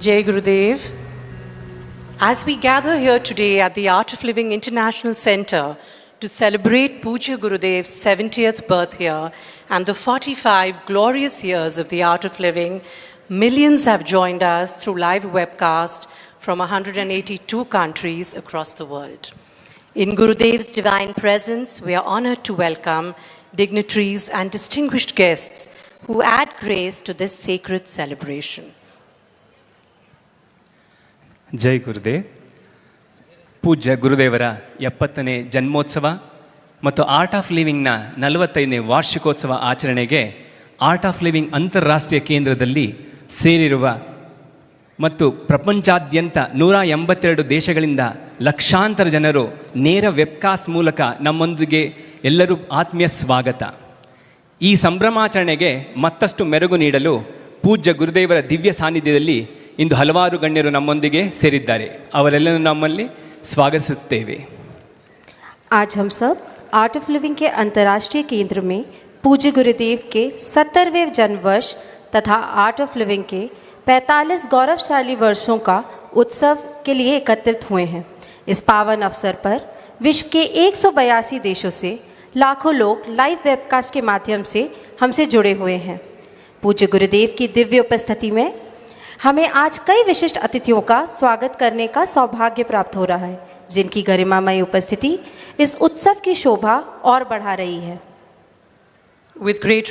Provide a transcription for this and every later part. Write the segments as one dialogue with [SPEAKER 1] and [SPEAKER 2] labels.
[SPEAKER 1] Jai Gurudev. As we gather here today at the Art of Living International Center to celebrate Pujya Gurudev's 70th birth year and the 45 glorious years of the Art of Living, millions have joined us through live webcast from 182 countries across the world. In Gurudev's divine presence, we are honored to welcome dignitaries and distinguished guests who add grace to this sacred celebration.
[SPEAKER 2] ಜೈ ಗುರುದೇವ್. ಪೂಜ್ಯ ಗುರುದೇವರ 70ನೇ ಜನ್ಮೋತ್ಸವ ಮತ್ತು art of ಲಿವಿಂಗ್ನ 45ನೇ ವಾರ್ಷಿಕೋತ್ಸವ ಆಚರಣೆಗೆ art of living ಅಂತಾರಾಷ್ಟ್ರೀಯ ಕೇಂದ್ರದಲ್ಲಿ ಸೇರಿರುವ ಮತ್ತು ಪ್ರಪಂಚಾದ್ಯಂತ 182 ದೇಶಗಳಿಂದ ಲಕ್ಷಾಂತರ ಜನರು ನೇರ ವೆಬ್ಕಾಸ್ಟ್ ಮೂಲಕ ನಮ್ಮೊಂದಿಗೆ ಎಲ್ಲರೂ ಆತ್ಮೀಯ ಸ್ವಾಗತ. ಈ ಸಂಭ್ರಮಾಚರಣೆಗೆ ಮತ್ತಷ್ಟು ಮೆರುಗು ನೀಡಲು ಪೂಜ್ಯ ಗುರುದೇವರ ದಿವ್ಯ ಸಾನ್ನಿಧ್ಯದಲ್ಲಿ ಇಂದು ಹಲವಾರು ಗಣ್ಯರು ನಮ್ಮೊಂದಿಗೆ ಸೇರಿದ್ದಾರೆ. ಅವರೆಲ್ಲರೂ ನಮ್ಮಲ್ಲಿ स्वागतिಸುತ್ತೇವೆ.
[SPEAKER 3] आज हम सब आर्ट ऑफ लिविंग के अंतर्राष्ट्रीय केंद्र में पूज्य गुरुदेव के 70वें जन्म वर्ष तथा आर्ट ऑफ लिविंग के 45 गौरवशाली वर्षों का उत्सव के लिए एकत्रित हुए हैं. इस पावन अवसर पर विश्व के 182 देशों से लाखों लोग लाइव वेबकास्ट के माध्यम से हमसे जुड़े हुए हैं. पूज्य गुरुदेव की दिव्य उपस्थिति में हमें आज कई विशिष्ट अतिथियों का स्वागत करने का सौभाग्य प्राप्त हो रहा है, जिनकी गरिमामय उपस्थिति इस उत्सव की शोभा और बढ़ा रही है.
[SPEAKER 1] With great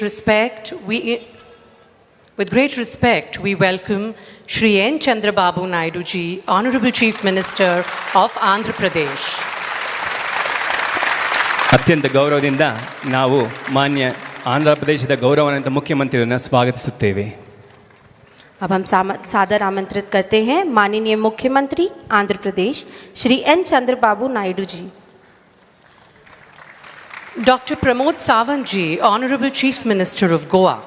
[SPEAKER 1] respect, we welcome Shri N. Chandrababu Naidu ji, Honorable Chief Minister of Andhra Pradesh.
[SPEAKER 2] ಅತ್ಯಂತ ಗೌರವದಿಂದ ನಾವು ಮಾನ್ಯ ಆಂಧ್ರ ಪ್ರದೇಶದ ಗೌರವಾನ್ವಿತ ಮುಖ್ಯಮಂತ್ರಿಯನ್ನು ಸ್ವಾಗತಿಸುತ್ತೇವೆ.
[SPEAKER 3] अब हम सादर आमंत्रित करते हैं माननीय मुख्यमंत्री Andhra Pradesh Shri N Chandrababu Naidu ji.
[SPEAKER 1] Dr. Pramod Sawant ji, Honorable Chief Minister of Goa.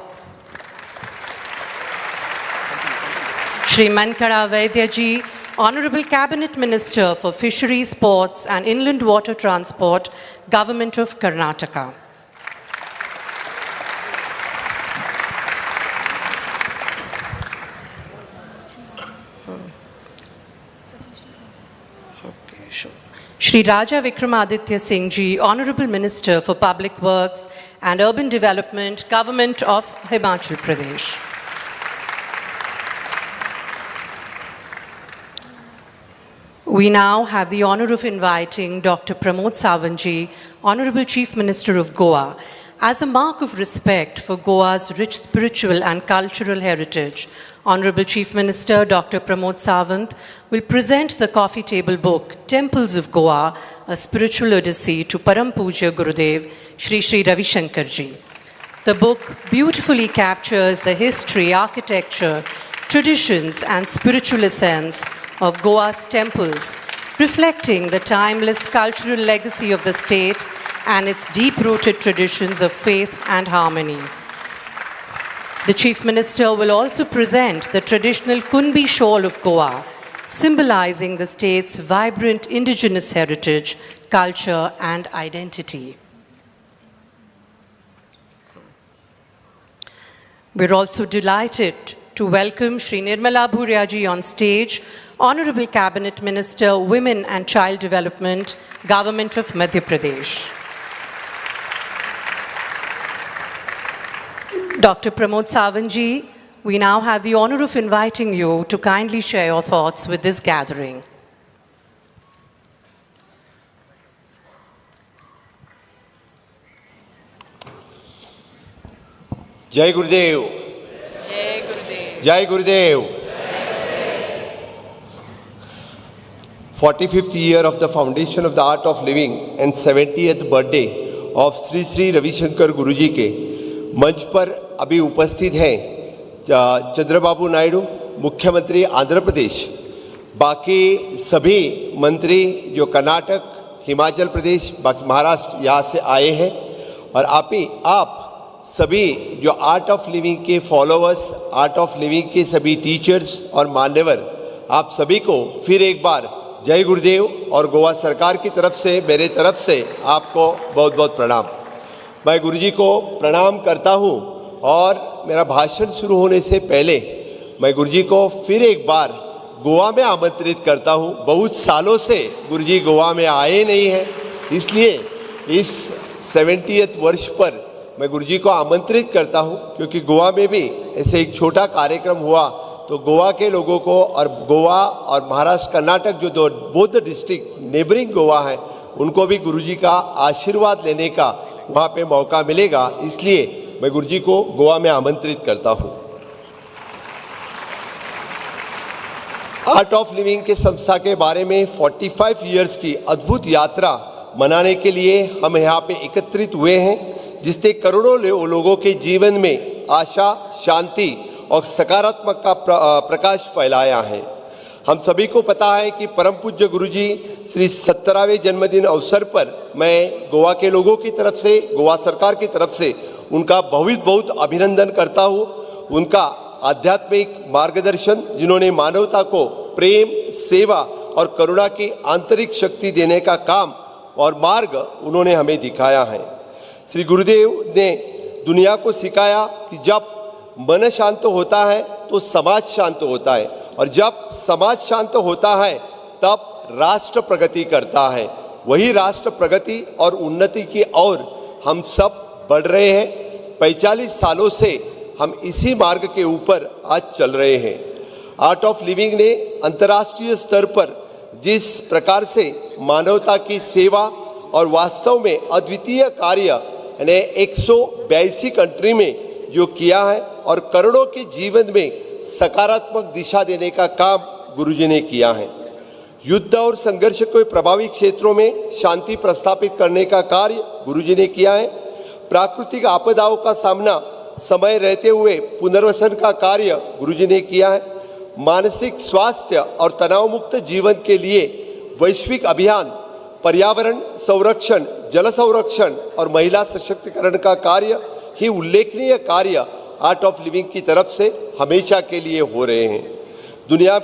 [SPEAKER 1] Shri Mankada Vaidya ji, Honorable Cabinet Minister for Fisheries, Ports and Inland Water Transport, Government of Karnataka. Shri Raja Vikramaditya Singh ji, Honorable Minister for Public Works and Urban Development, Government of Himachal Pradesh. We now have the honor of inviting Dr. Pramod Sawant ji, Honorable Chief Minister of Goa, as a mark of respect for Goa's rich spiritual and cultural heritage. Honorable Chief Minister Dr. Pramod Sawant will present the coffee table book, Temples of Goa, a spiritual odyssey to Param Pujya Gurudev, Shri Shri Ravi Shankar ji. The book beautifully captures the history, architecture, traditions and spiritual essence of Goa's temples, reflecting the timeless cultural legacy of the state and its deep-rooted traditions of faith and harmony. The Chief Minister will also present the traditional Kunbi shawl of Goa, symbolizing the state's vibrant indigenous heritage, culture and identity. We're also delighted to welcome Shri Nirmala Bhuria ji on stage, Honorable Cabinet Minister, Women and Child Development, Government of Madhya Pradesh. Dr. Pramod Sawant ji, we now have the honor of inviting you to kindly share your thoughts with this gathering.
[SPEAKER 4] Jai Gurudev.
[SPEAKER 1] Jai Gurudev.
[SPEAKER 4] Jai Gurudev. 45th year of the foundation of the art of living and 70th birthday of Sri Sri Ravi Shankar Guruji के मंच पर अभी उपस्थित हैं चंद्रबाबू नायडू मुख्यमंत्री आंध्र प्रदेश, बाकी सभी मंत्री जो कर्नाटक, हिमाचल प्रदेश, बाकी महाराष्ट्र यहाँ से आए हैं, और आप सभी जो आर्ट ऑफ लिविंग के फॉलोअर्स, आर्ट ऑफ लिविंग के सभी टीचर्स और मान्यवर, आप सभी को फिर एक बार जय गुरुदेव और गोवा सरकार की तरफ से, मेरे तरफ से आपको बहुत बहुत प्रणाम. मैं गुरुजी को प्रणाम करता हूँ और मेरा भाषण शुरू होने से पहले मैं गुरुजी को फिर एक बार गोवा में आमंत्रित करता हूं। बहुत सालों से गुरुजी गोवा में आए नहीं हैं, इसलिए इस 70वें वर्ष पर मैं गुरुजी को आमंत्रित करता हूं, क्योंकि गोवा में भी ऐसे एक छोटा कार्यक्रम हुआ तो गोवा के लोगों को और गोवा और महाराष्ट्र कर्नाटक जो दो बोथ डिस्ट्रिक्ट नेबरिंग गोवा है उनको भी गुरुजी का आशीर्वाद लेने का वहाँ पे मौका मिलेगा, इसलिए मैं गुरुजी को गोवा में आमंत्रित करता हूँ। आर्ट ऑफ लिविंग के संस्था के बारे में 45 इयर्स की अद्भुत यात्रा मनाने के लिए हम यहाँ पे एकत्रित हुए हैं, जिससे करोड़ों लोगों के जीवन में आशा, शांति और सकारात्मक का प्रकाश फैलाया है। हम सभी को पता है कि परम पूज्य गुरुजी श्री 70वें जन्मदिन अवसर पर मैं गोवा के लोगों की तरफ से, गोवा सरकार की तरफ से उनका बहुत बहुत अभिनंदन करता हूँ। उनका आध्यात्मिक मार्गदर्शन, जिन्होंने मानवता को प्रेम, सेवा और करुणा की आंतरिक शक्ति देने का काम और मार्ग उन्होंने हमें दिखाया है। श्री गुरुदेव ने दुनिया को सिखाया कि जब मन शांत होता है तो समाज शांत होता है, और जब समाज शांत होता है तब राष्ट्र प्रगति करता है। वही राष्ट्र प्रगति और उन्नति की ओर हम सब बढ़ रहे हैं। 45 सालों से हम इसी मार्ग के ऊपर आज चल रहे हैं। आर्ट ऑफ लिविंग ने अंतर्राष्ट्रीय स्तर पर जिस प्रकार से मानवता की सेवा और वास्तव में अद्वितीय कार्य ने 182 कंट्री में जो किया है और करोड़ों के जीवन में सकारात्मक दिशा देने का काम गुरुजी ने किया है। युद्ध और संघर्ष के प्रभावित क्षेत्रों में शांति प्रस्थापित करने का कार्य गुरुजी ने किया है। प्राकृतिक आपदाओं का सामना समय रहते हुए पुनर्वसन का कार्य गुरुजी ने किया है। मानसिक स्वास्थ्य और तनाव मुक्त जीवन के लिए वैश्विक अभियान, पर्यावरण संरक्षण, जल संरक्षण और महिला सशक्तिकरण का कार्य ही उल्लेखनीय कार्य आर्ट ऑफ लिविंग की तरफ से हमेशा के लिए हो रहे हैं। दुनिया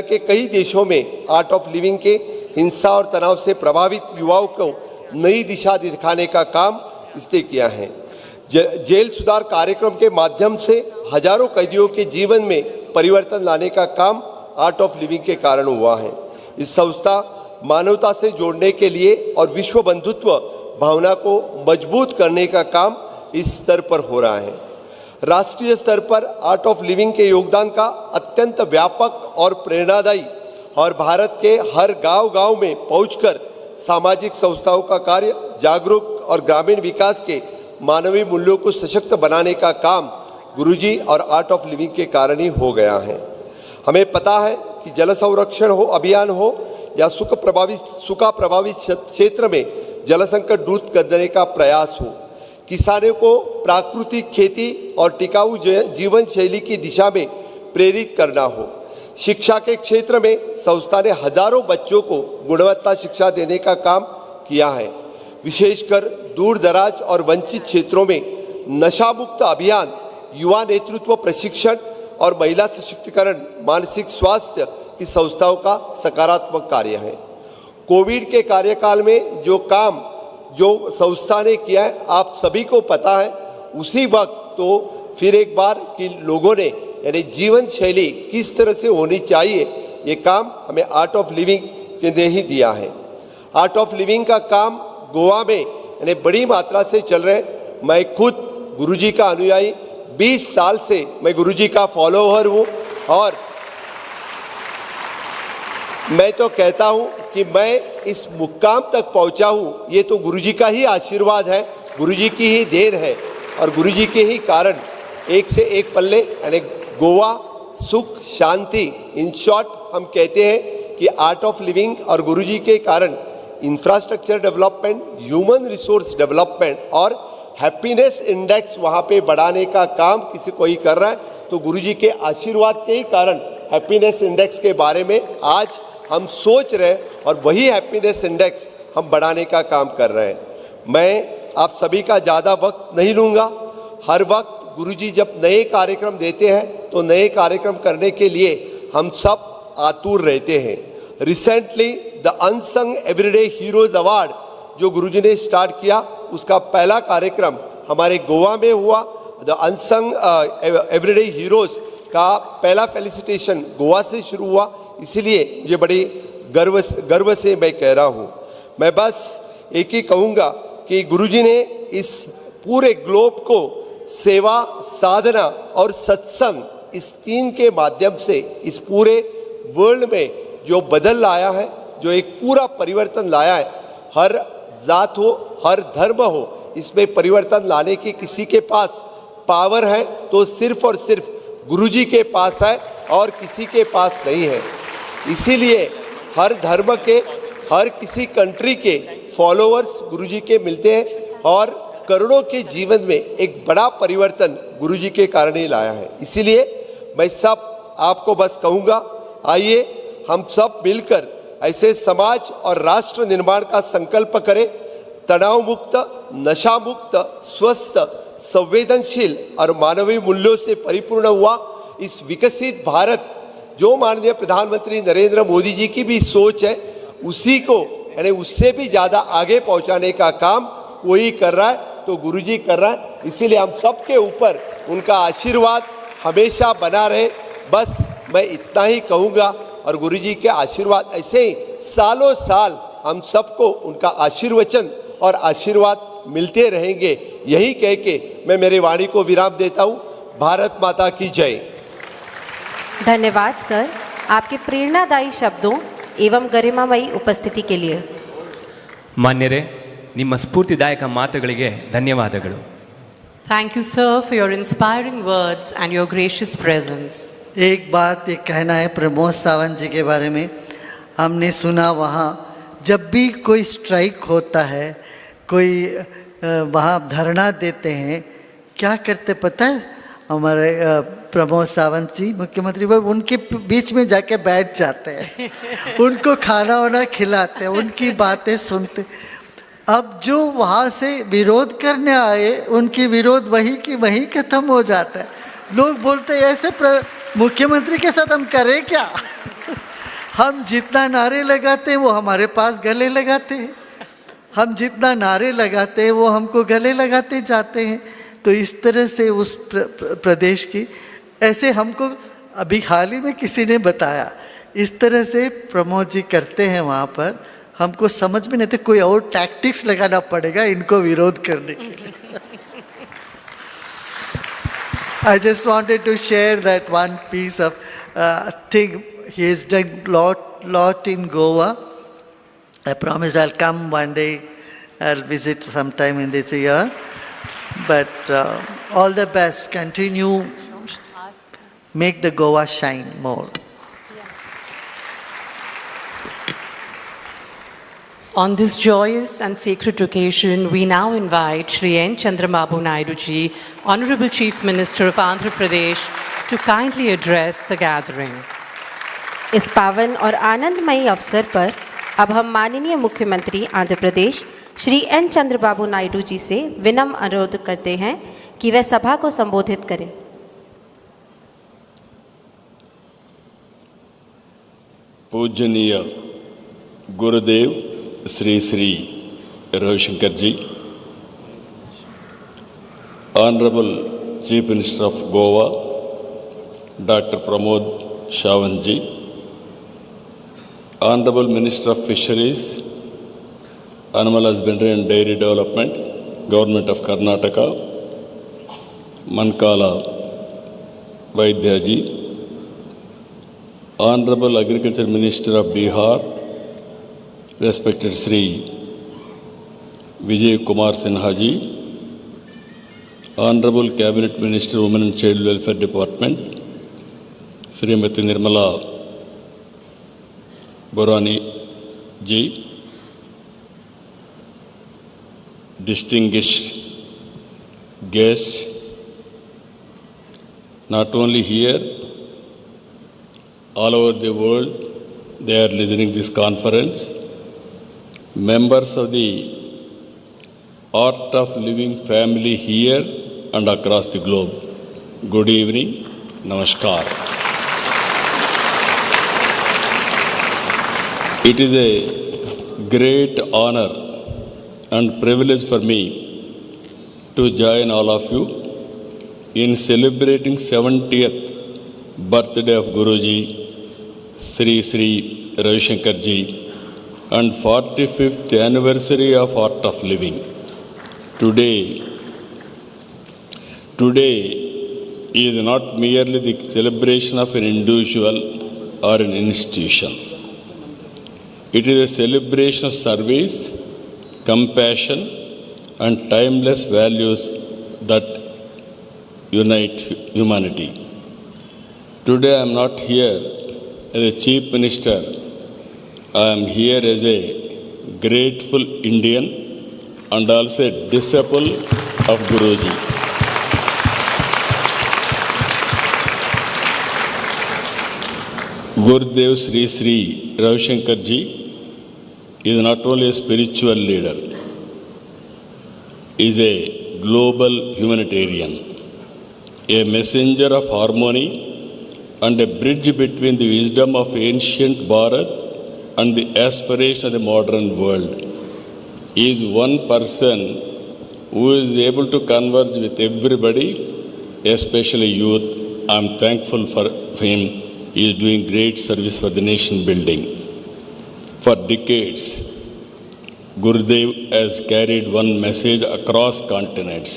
[SPEAKER 4] के कई देशों में आर्ट ऑफ लिविंग के हिंसा और तनाव से प्रभावित युवाओं को नई दिशा दिखाने का काम इसने किया है। जेल सुधार कार्यक्रम के माध्यम से हजारों कैदियों के जीवन में परिवर्तन लाने का काम आर्ट ऑफ लिविंग के कारण हुआ है। इस संस्था मानवता से जोड़ने के लिए और विश्व बंधुत्व भावना को मजबूत करने का काम इस स्तर पर हो रहा है। राष्ट्रीय स्तर पर आर्ट ऑफ लिविंग के योगदान का अत्यंत व्यापक और प्रेरणादायी और भारत के हर गांव में पहुंचकर सामाजिक संस्थाओं का कार्य, जागरूक और ग्रामीण विकास के मानवीय मूल्यों को सशक्त बनाने का काम गुरुजी और आर्ट ऑफ लिविंग के कारण ही हो गया है। हमें पता है कि जल संरक्षण हो अभियान हो या सूखा प्रभावित क्षेत्र में जल संकट दूर करने का प्रयास हो, किसानों को प्राकृतिक खेती और टिकाऊ जीवन शैली की दिशा में प्रेरित करना हो, शिक्षा के क्षेत्र में संस्था ने हजारों बच्चों को गुणवत्ता शिक्षा देने का काम किया है। विशेषकर दूर दराज और वंचित क्षेत्रों में नशा मुक्त अभियान, युवा नेतृत्व प्रशिक्षण और महिला सशक्तिकरण, मानसिक स्वास्थ्य की संस्थाओं का सकारात्मक कार्य है। कोविड के कार्यकाल में जो काम जो संस्था ने किया है आप सभी को पता है। उसी वक्त तो फिर एक बार कि लोगों ने यानी जीवन शैली किस तरह से होनी चाहिए, ये काम हमें आर्ट ऑफ लिविंग ने ही दिया है। आर्ट ऑफ लिविंग का काम गोवा में यानी बड़ी मात्रा से चल रहे। मैं खुद गुरुजी का अनुयायी, 20 साल से मैं गुरुजी का फॉलोअर हूँ और मैं तो कहता हूँ कि मैं इस मुकाम तक पहुँचा हूँ, ये तो गुरुजी का ही आशीर्वाद है, गुरुजी की ही देन है और गुरुजी के ही कारण एक से एक पल्ले यानी गोवा सुख शांति। इन शॉर्ट हम कहते हैं कि आर्ट ऑफ लिविंग और गुरुजी के कारण infrastructure development, human resource development और हैप्पीनेस इंडेक्स वहाँ पे बढ़ाने का काम किसी कोई कर रहा है, तो गुरुजी के आशीर्वाद के ही कारण हैप्पीनेस इंडेक्स के बारे में आज हम सोच रहे हैं और वही हैप्पीनेस इंडेक्स हम बढ़ाने का काम कर रहे हैं। मैं आप सभी का ज़्यादा वक्त नहीं लूँगा। हर वक्त गुरुजी जब नए कार्यक्रम देते हैं तो नए कार्यक्रम करने के लिए हम सब आतुर रहते हैं। Recently the unsung everyday heroes award जो गुरुजी ने स्टार्ट किया, उसका पहला कार्यक्रम हमारे गोवा में हुआ। द अनसंग एवरीडे हीरोज का पहला फेलिसिटेशन गोवा से शुरू हुआ, इसीलिए मुझे बड़ी गर्व से मैं कह रहा हूँ। मैं बस एक ही कहूँगा कि गुरुजी ने इस पूरे ग्लोब को सेवा, साधना और सत्संग, इस तीन के माध्यम से इस पूरे वर्ल्ड में जो बदल लाया है, जो एक पूरा परिवर्तन लाया है, हर जात हो, हर धर्म हो, इसमें परिवर्तन लाने की किसी के पास पावर है तो सिर्फ और सिर्फ गुरुजी के पास है और किसी के पास नहीं है। इसीलिए हर धर्म के, हर किसी कंट्री के फॉलोअर्स गुरुजी के मिलते हैं और करोड़ों के जीवन में एक बड़ा परिवर्तन गुरुजी के कारण ही लाया है। इसीलिए मैं सब आपको बस कहूँगा, आइए हम सब मिलकर ऐसे समाज और राष्ट्र निर्माण का संकल्प करें। तनाव मुक्त, नशा मुक्त, स्वस्थ, संवेदनशील और मानवीय मूल्यों से परिपूर्ण हुआ इस विकसित भारत, जो माननीय प्रधानमंत्री नरेंद्र मोदी जी की भी सोच है, उसी को यानी उससे भी ज़्यादा आगे पहुंचाने का काम कोई कर रहा है तो गुरुजी कर रहा है। इसीलिए हम सबके ऊपर उनका आशीर्वाद हमेशा बना रहे, बस मैं इतना ही कहूँगा। और गुरुजी के आशीर्वाद ऐसे ही सालों साल हम सबको उनका आशीर्वचन और आशीर्वाद मिलते रहेंगे, यही कह के मैं मेरी वाणी को विराम देता हूँ। भारत माता की जय।
[SPEAKER 3] धन्यवाद सर, आपके प्रेरणादायी शब्दों एवं गरिमामयी उपस्थिति के लिए।
[SPEAKER 2] ಮಾನ್ಯರೇ, ನಿಮ್ಮ ಸ್ಫೂರ್ತಿದಾಯಕ ಮಾತುಗಳಿಗೆ ಧನ್ಯವಾದಗಳು.
[SPEAKER 1] Thank you, sir, for your inspiring words and your gracious presence.
[SPEAKER 5] एक बात ये कहना है प्रमोद सावंत जी के बारे में। हमने सुना वहाँ जब भी कोई स्ट्राइक होता है, कोई वहाँ धरना देते हैं, क्या करते पता है? हमारे प्रमोद सावंत जी मुख्यमंत्री उनके बीच में जाके बैठ जाते हैं, उनको खाना वाना खिलाते हैं, उनकी बातें सुनते। अब जो वहाँ से विरोध करने आए, उनकी विरोध वहीं की वहीं खत्म हो जाता है। लोग बोलते हैं ऐसे मुख्यमंत्री के साथ हम करें क्या? हम जितना नारे लगाते हैं वो हमारे पास गले लगाते हैं, हम जितना नारे लगाते हैं वो हमको गले लगाते जाते हैं। तो इस तरह से उस प्रदेश की ऐसे हमको अभी हाल ही में किसी ने बताया, इस तरह से प्रमोद जी करते हैं वहाँ पर। हमको समझ में नहीं थे, कोई और टैक्टिक्स लगाना पड़ेगा इनको विरोध करने के लिए। I just wanted to share that one piece of thing. He has done lot in Goa. I promised I'll come one day. I'll visit sometime in this year. But all the best. Continue. Make the Goa shine more.
[SPEAKER 1] On this joyous and sacred occasion, we now invite Shri N. Chandrababu Naidu ji, Honorable Chief Minister of Andhra Pradesh, to kindly address the gathering.
[SPEAKER 3] इस पावन और आनंदमयी अवसर पर अब हम माननीय मुख्यमंत्री Andhra Pradesh Shri N Chandrababu Naidu ji से विनम्र अनुरोध करते हैं कि वे सभा को संबोधित करें।
[SPEAKER 6] पूजनीय गुरुदेव Shri Shri Ravishankar ji, honourable chief minister of Goa doctor Pramod Sawant ji, honourable minister of fisheries, animal husbandry and dairy development, government of Karnataka, Mankala Vaidya ji, honourable agriculture minister of Bihar respected Sri Vijay Kumar Sinha ji, Honorable Cabinet Minister Women and Child Welfare Department Srimati Nirmala Borani ji, distinguished guests, not only here, all over the world, they are listening this conference. Members of the Art of Living family here and across the globe, good evening, namaskar. It is a great honor and privilege for me to join all of you in celebrating 70th birthday of Guruji, Sri Sri Ravi Shankar Ji, and 45th anniversary of Art of Living. Today is not merely the celebration of an individual or an institution. It is a celebration of service, compassion, and timeless values that unite humanity. Today I am not here as a chief minister. I am here as a grateful Indian and also a disciple of Guruji. Gurudev Sri Sri Ravi Shankar Ji is not only a spiritual leader, is a global humanitarian, a messenger of harmony and a bridge between the wisdom of ancient Bharat and the aspiration of the modern world. He is one person who is able to converge with everybody, especially youth. I am thankful for him. He is doing great service for the nation building. For decades, Gurudev has carried one message across continents: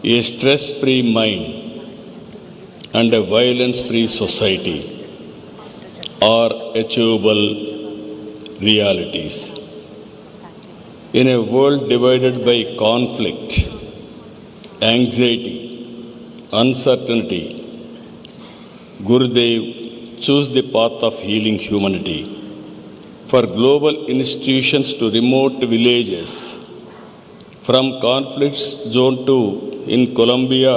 [SPEAKER 6] a stress-free mind and a violence-free society are achievable realities. In a world divided by conflict, anxiety, uncertainty, Gurudev chose the path of healing humanity. For global institutions to remote villages, from conflict zone 2 in Colombia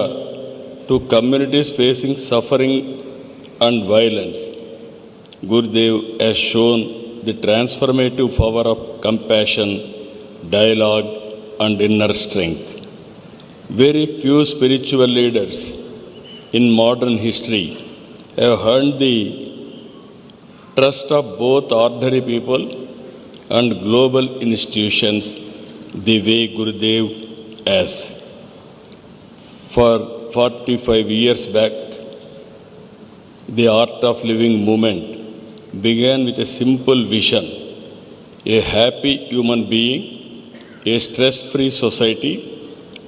[SPEAKER 6] to communities facing suffering and violence, Gurudev has shown the transformative power of compassion, dialogue, and inner strength. Very few spiritual leaders in modern history have earned the trust of both ordinary people and global institutions the way Gurudev has. For 45 years back, the Art of Living movement began with a simple vision: a happy human being, a stress-free society,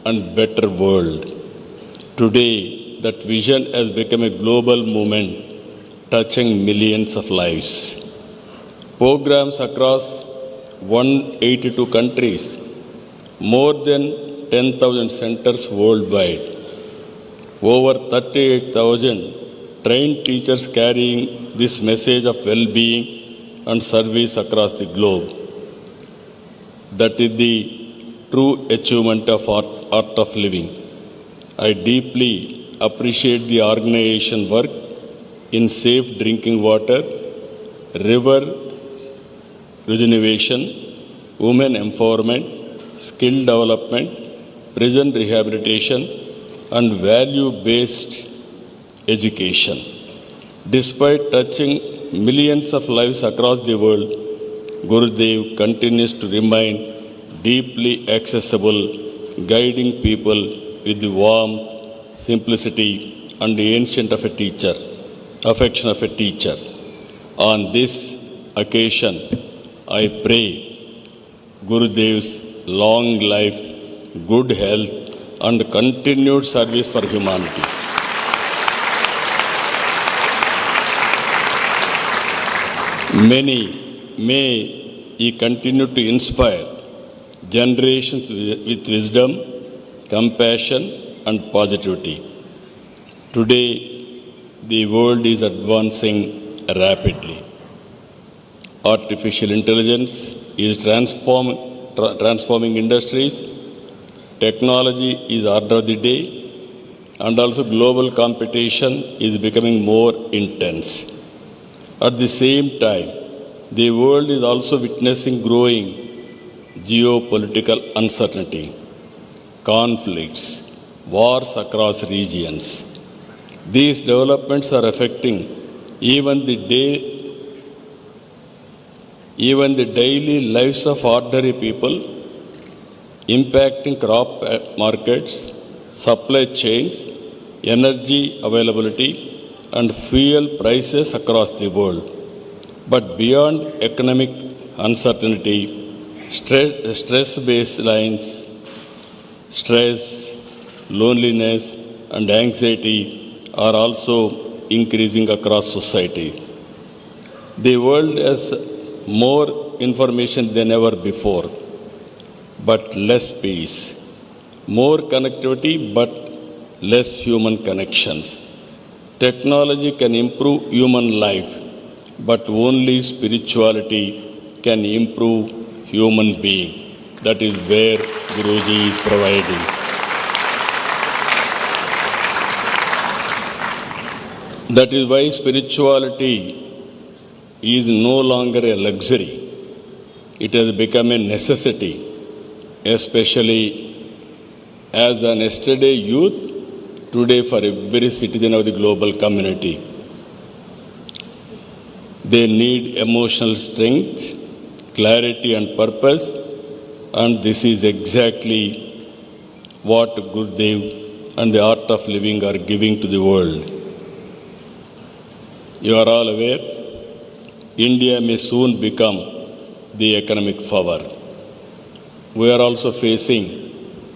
[SPEAKER 6] and better world. Today, that vision has become a global movement touching millions of lives. Programs across 182 countries, more than 10,000 centers worldwide, over 38,000 trained teachers carrying this message of well-being and service across the globe. That is the true achievement of Art of Living. I deeply appreciate the organization work in safe drinking water, river regeneration, women empowerment, skill development, prison rehabilitation, and value-based education. Despite touching millions of lives across the world, Gurudev continues to remain deeply accessible, guiding people with the warmth, simplicity, and the affection of a teacher. On this occasion, I pray Gurudev's long life, good health, and continued service for humanity. May he continue to inspire generations with wisdom, compassion, and positivity. Today, the world is advancing rapidly. Artificial intelligence is transforming industries. Technology is order of the day, and also global competition is becoming more intense. At the same time, the world is also witnessing growing geopolitical uncertainty, conflicts, wars across regions. These developments are affecting even the daily lives of ordinary people, impacting crop markets, supply chains, energy availability, and fuel prices across the world. But beyond economic uncertainty, stress baselines, stress, loneliness, and anxiety are also increasing across society. The world has more information than ever before, but less peace. More connectivity, but less human connections. Technology can improve human life, but only spirituality can improve human being. That is where Guruji is providing. That is why spirituality is no longer a luxury. It has become a necessity, especially as an yesterday youth, today for every citizen of the global community. They need emotional strength, clarity and purpose, and this is exactly what Gurudev and the Art of Living are giving to the world. You are all aware, India may soon become the economic power. We are also facing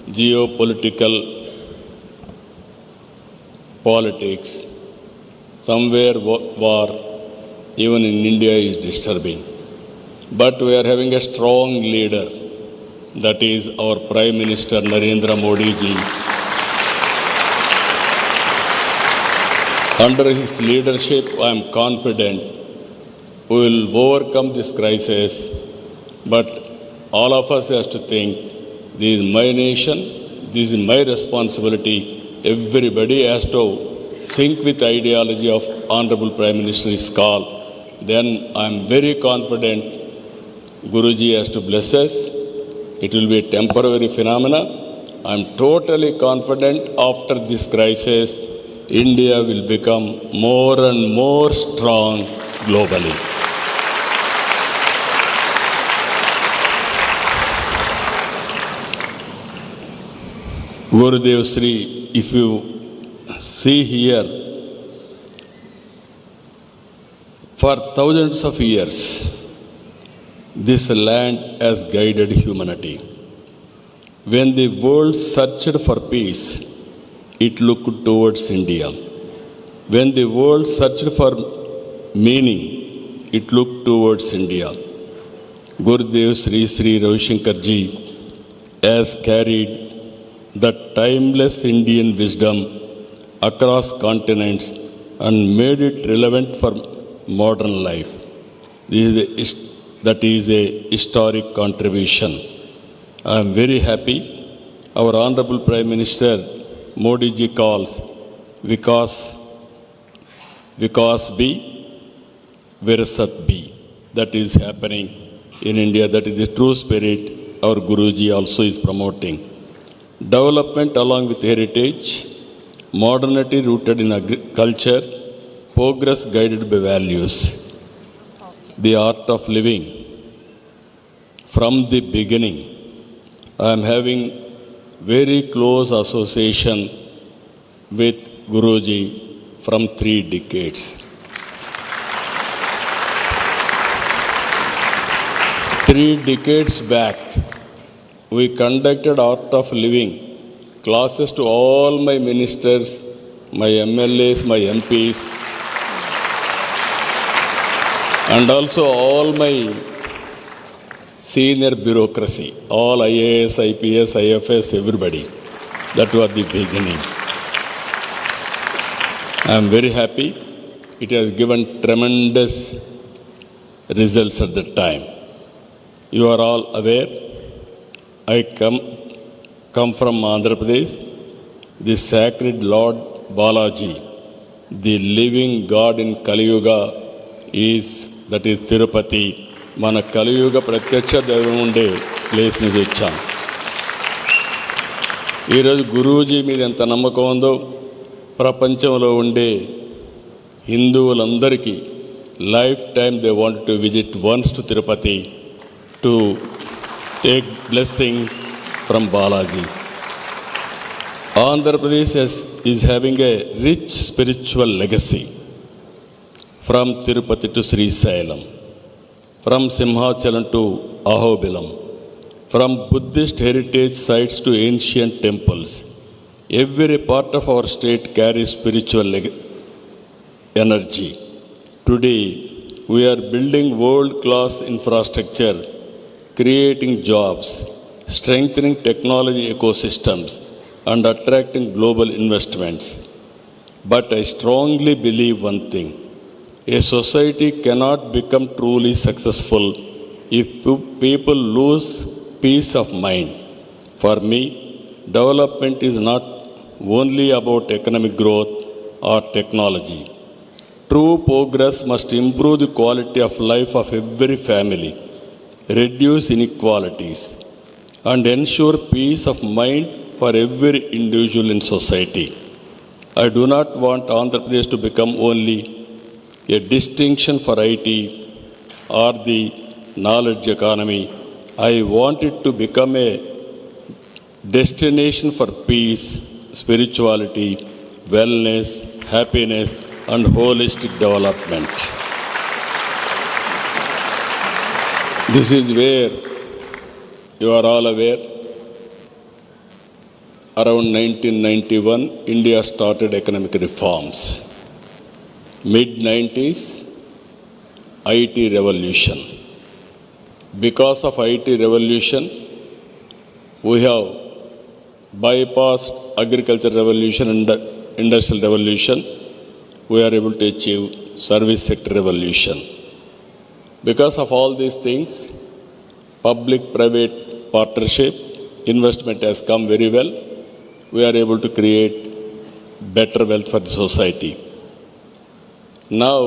[SPEAKER 6] geopolitical politics. Somewhere war, even in India, is disturbing. But we are having a strong leader, that is our Prime Minister Narendra Modi ji. Under his leadership, I am confident we will overcome this crisis. But all of us have to think, this is my nation, this is my responsibility. Everybody has to sync with the ideology of Honorable Prime Minister's call. Then I am very confident Guruji has to bless us. It will be a temporary phenomena. I am totally confident after this crisis, India will become more and more strong globally. Gurudev Sri, if you see here, for thousands of years, this land has guided humanity. When the world searched for peace, it looked towards India. When the world searched for meaning, it looked towards India. Gurudev Sri Sri Ravi Shankar Ji has carried the timeless Indian wisdom across continents and made it relevant for modern life. That is a historic contribution. I am very happy. Our Honorable Prime Minister Modi ji calls Vikas Bhi, Virasat Bhi. That is happening in India. That is the true spirit our Guruji also is promoting. Development along with heritage, modernity rooted in culture, progress guided by values. The art of living. From the beginning, I am having very close association with Guruji from 3 decades. 3 decades back, we conducted Art of Living classes to all my ministers, my MLAs, my MPs, and also all my senior bureaucracy, all IAS, IPS, IFS, everybody. That was the beginning. I am very happy. It has given tremendous results at that time. You are all aware, I come from Andhra Pradesh. The sacred Lord Balaji, the living God in Kali Yuga, that is Tirupati. మన కలియుగ ప్రత్యక్ష దైవం ఉండే place నుంచి వచ్చాం. ఈరోజు గురూజీ మీద ఎంత నమ్మకం ఉందో ప్రపంచంలో ఉండే హిందువులందరికీ lifetime they want to visit once to Tirupati to take blessing from Balaji. Andhra Pradesh is having a rich spiritual legacy. from Tirupati to Sri Sailam, from Simhachalam to Ahobilam, from Buddhist heritage sites to ancient temples. Every part of our state carries spiritual energy. Today, we are building world-class infrastructure, creating jobs, strengthening technology ecosystems, and attracting global investments. But I strongly believe one thing: a society cannot become truly successful if people lose peace of mind. For me, development is not only about economic growth or technology. True progress must improve the quality of life of every family, reduce inequalities, and ensure peace of mind for every individual in society. I do not want Andhra Pradesh to become only a distinction for IT or the knowledge economy. I want it to become a destination for peace, spirituality, wellness, happiness, and holistic development. This is where you are all aware. Around 1991, India started economic reforms. Mid-90s, IT revolution. Because of IT revolution, we have bypassed agriculture revolution and industrial revolution. We are able to achieve service sector revolution. Because of all these things, public-private partnership, investment has come very well. We are able to create better wealth for the society. Now,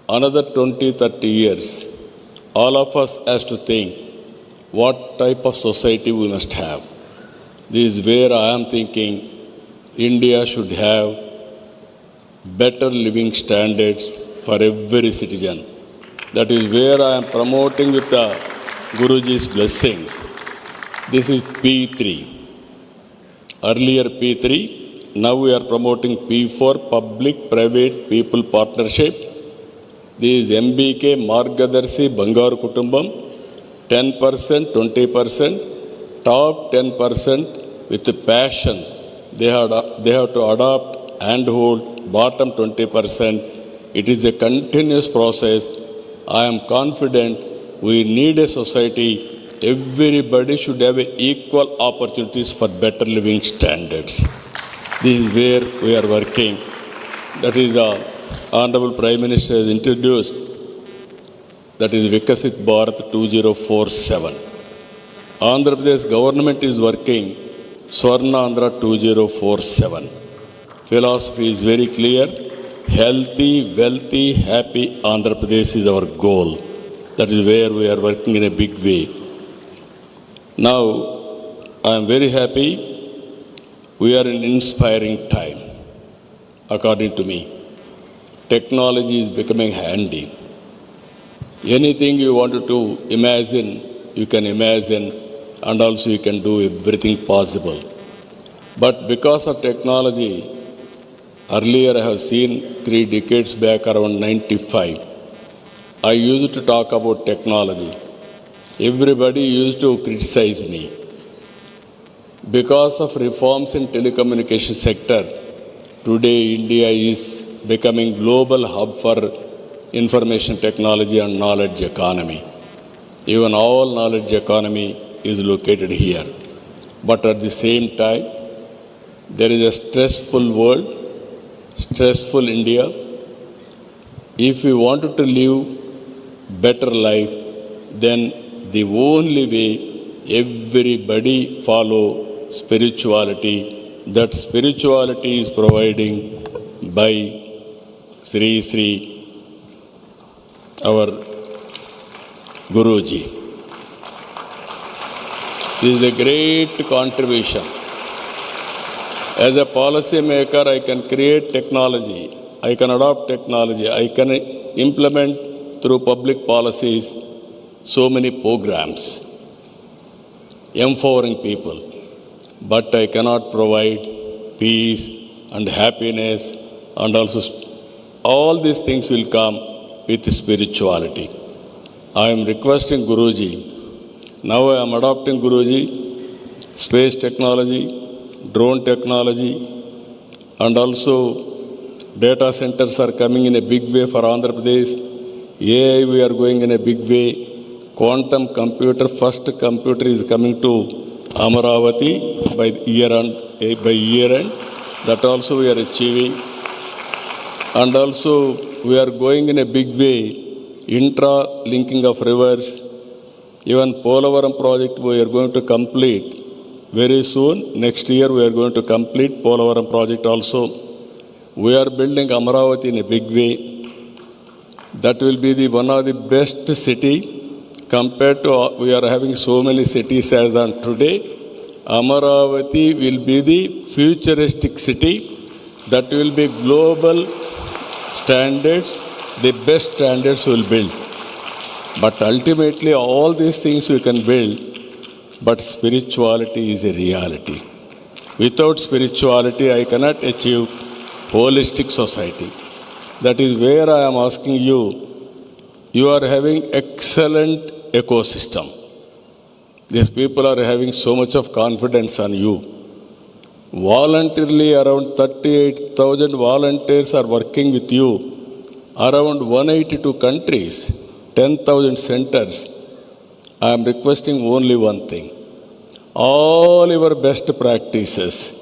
[SPEAKER 6] another 20-30 years, all of us has to think what type of society we must have. This is where I am thinking India should have better living standards for every citizen. That is where I am promoting with the Guruji's blessings. This is P3. Earlier P3, now we are promoting P4, public-private people partnership. This is MBK, Margadarshi, Bangaru Kutumbam, 10%, 20%, top 10% with passion. They have to adopt and hold bottom 20%. It is a continuous process. I am confident we need a society. Everybody should have equal opportunities for better living standards. This is where we are working. That is the Honorable Prime Minister has introduced. That is Vikasit Bharat 2047. Andhra Pradesh government is working Swarna Andhra 2047. Philosophy is very clear. Healthy, wealthy, happy Andhra Pradesh is our goal. That is where we are working in a big way. Now, I am very happy. We are in inspiring time, according to me. Technology is becoming handy. Anything you wanted to imagine, you can imagine, and also you can do everything possible. But because of technology, earlier I have seen 3 decades back, around 95, I used to talk about technology. Everybody used to criticize me. Because of reforms in telecommunication sector, today India is becoming global hub for information technology and knowledge economy. Even all knowledge economy is located here. But at the same time, there is a stressful world, stressful India. If we wanted to live better life, then the only way everybody follow spirituality. That spirituality is providing by Sri Sri, our Guruji. This is a great contribution. As a policy maker, I can create technology. I can adopt technology. I can implement through public policies so many programs, empowering people. But I cannot provide peace and happiness and all these things will come with spirituality. I am requesting Guruji, now I am adopting Guruji, space technology, drone technology, and also data centers are coming in a big way for Andhra Pradesh. AI we are going in a big way. Quantum computer, first computer is coming to Amaravati by year end. That also we are achieving. And also we are going in a big way, intra-linking of rivers. Even Polavaram project we are going to complete very soon. Next year we are going to complete Polavaram project also. We are building Amaravati in a big way. That will be the one of the best city compared to we are having so many cities as on today. Amaravati will be the futuristic city that will be global standards, the best standards will build. But ultimately all these things we can build, but spirituality is a reality. Without spirituality I cannot achieve holistic society. That is where I am asking you, you are having excellent ecosystem. These people are having so much of confidence on you. Voluntarily around 38,000 volunteers are working with you. Around 182 countries, 10,000 centers. I am requesting only one thing. All your best practices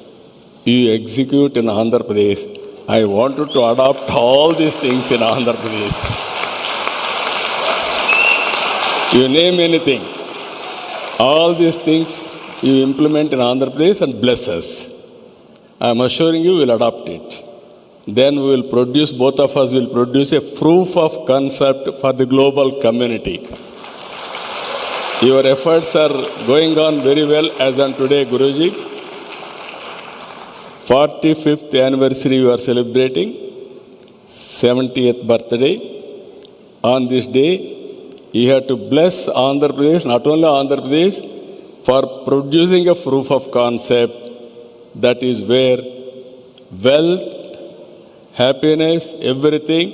[SPEAKER 6] you execute in Andhra Pradesh. I wanted to adopt all these things in Andhra Pradesh. You name anything. All these things you implement in Andhra Pradesh and bless us. I am assuring you we will adopt it. Then we will produce, both of us will produce a proof of concept for the global community. Your efforts are going on very well as on today, Guruji. 45th anniversary you are celebrating, 70th birthday. On this day, you have to bless Andhra Pradesh, not only Andhra Pradesh, for producing a proof of concept that is where wealth, happiness, everything,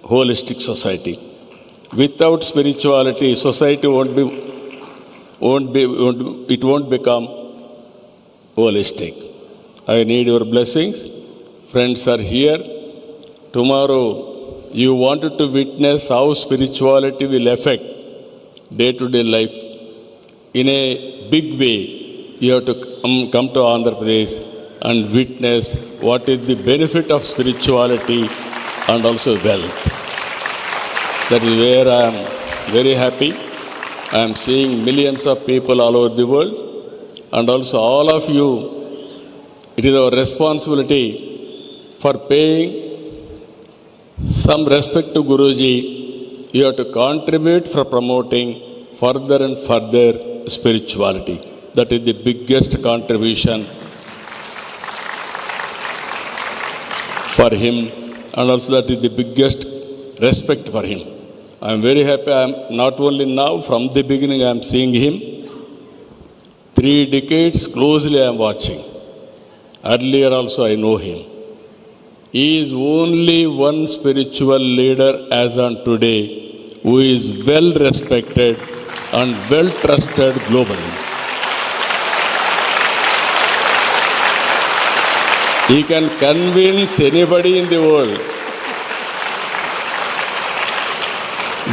[SPEAKER 6] holistic society. Without spirituality, society won't become holistic. I need your blessings. Friends are here. Tomorrow, you wanted to witness how spirituality will affect day-to-day life. In a big way, you have to come to Andhra Pradesh and witness what is the benefit of spirituality and also wealth. That is where I am very happy. I am seeing millions of people all over the world, and also all of you. It is our responsibility for paying some respect to Guruji. You have to contribute for promoting further and further spirituality. That is the biggest contribution for him, and also that is the biggest respect for him. I am very happy. I am not only now, from the beginning I am seeing him. 3 decades closely I am watching. Earlier also I know him. He is only one spiritual leader as on today who is well respected and well trusted globally. He can convince anybody in the world.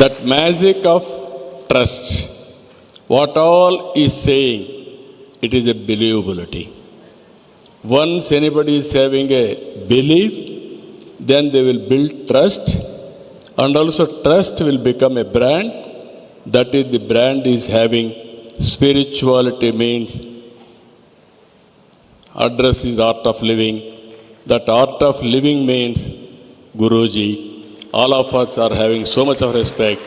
[SPEAKER 6] That magic of trust, what all is saying, it is a believability. Once anybody is having a belief, then they will build trust, and also trust will become a brand. That is, the brand is having spirituality means address is art of living. That art of living means Guruji. All of us are having so much of respect.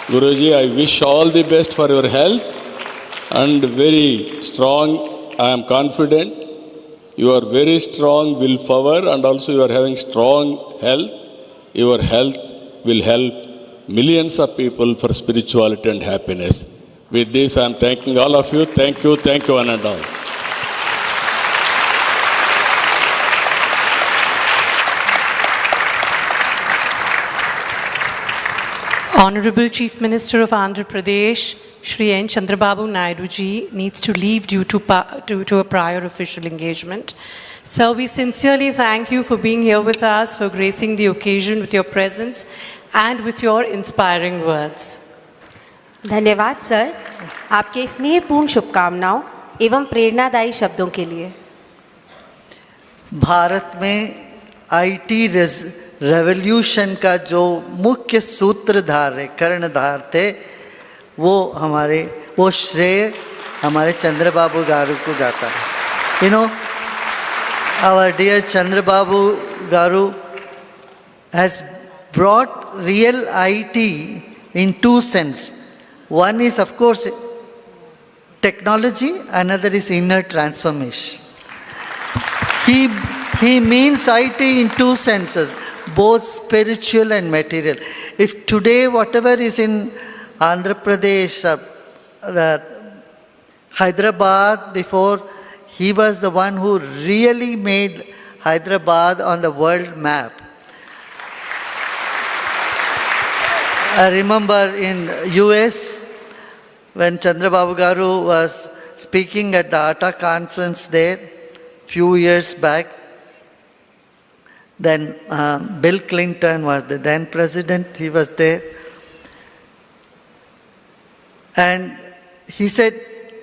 [SPEAKER 6] Guruji, I wish all the best for your health and very strong. I am confident. You are very strong willpower and also you are having strong health. Your health will help millions of people for spirituality and happiness. With this, I am thanking all of you. Thank you, one and all.
[SPEAKER 1] Honorable Chief Minister of Andhra Pradesh, Shri N. Chandrababu Naidu ji needs to leave due to a prior official engagement. Sir, we sincerely thank you for being here with us, for gracing the occasion with your presence and with your inspiring words.
[SPEAKER 3] धन्यवाद sir, आपके स्नेहपूर्ण शुभकामनाओं एवं प्रेरणादायी शब्दों के लिए।
[SPEAKER 5] भारत में IT revolution का जो मुख्य सूत्रधार है, कर्णधार थे, वो श्रेय हमारे चंद्रबाबू गारू को जाता है। Our dear Chandrababu Garu has brought real IT in two senses. One is, of course, technology, another is inner transformation. He means IT in two senses, both spiritual and material. If today whatever is in Andhra Pradesh, Hyderabad before, he was the one who really made Hyderabad on the world map. I remember in US, when Chandrababu Garu was speaking at the ATA conference there, few years back, then Bill Clinton was the then president, he was there. And he said,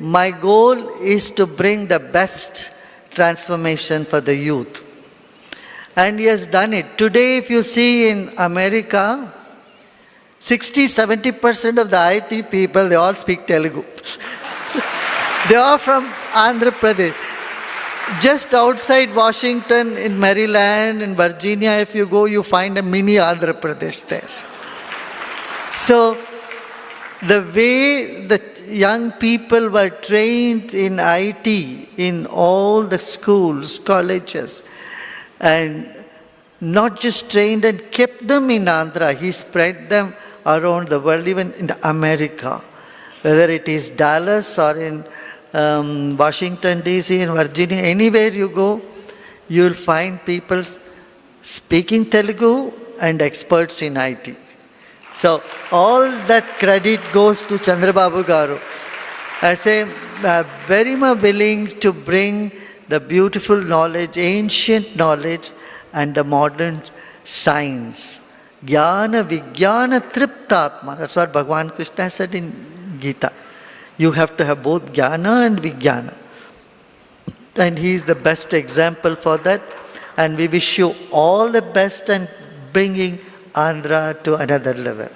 [SPEAKER 5] my goal is to bring the best transformation for the youth. And he has done it. Today, if you see in America, 60-70% of the IT people, they all speak Telugu. They are from Andhra Pradesh. Just outside Washington, in Maryland, in Virginia, if you go, you find a mini Andhra Pradesh there. So, the way the young people were trained in IT, in all the schools, colleges, and not just trained and kept them in Andhra, he spread them around the world, even in America. Whether it is Dallas or in Washington, D.C., in Virginia, anywhere you go, you will find people speaking Telugu and experts in IT. So all that credit goes to Chandrababu Garu. I say, very much willing to bring the beautiful knowledge, ancient knowledge, and the modern science. Jnana Vijnana Triptatma. That's what Bhagavan Krishna said in Gita. You have to have both Jnana and Vijnana. And he is the best example for that. And we wish you all the best and bringing Andhra to another level.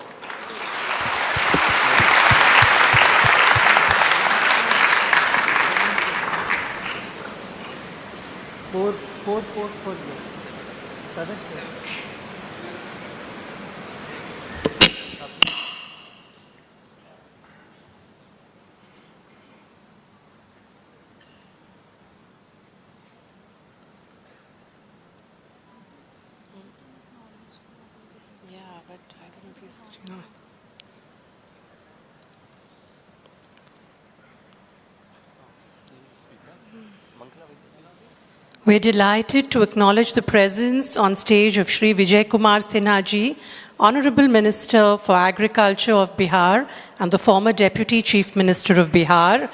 [SPEAKER 1] We're delighted to acknowledge the presence on stage of Shri Vijay Kumar Sinha ji, Honorable Minister for Agriculture of Bihar and the former Deputy Chief Minister of Bihar,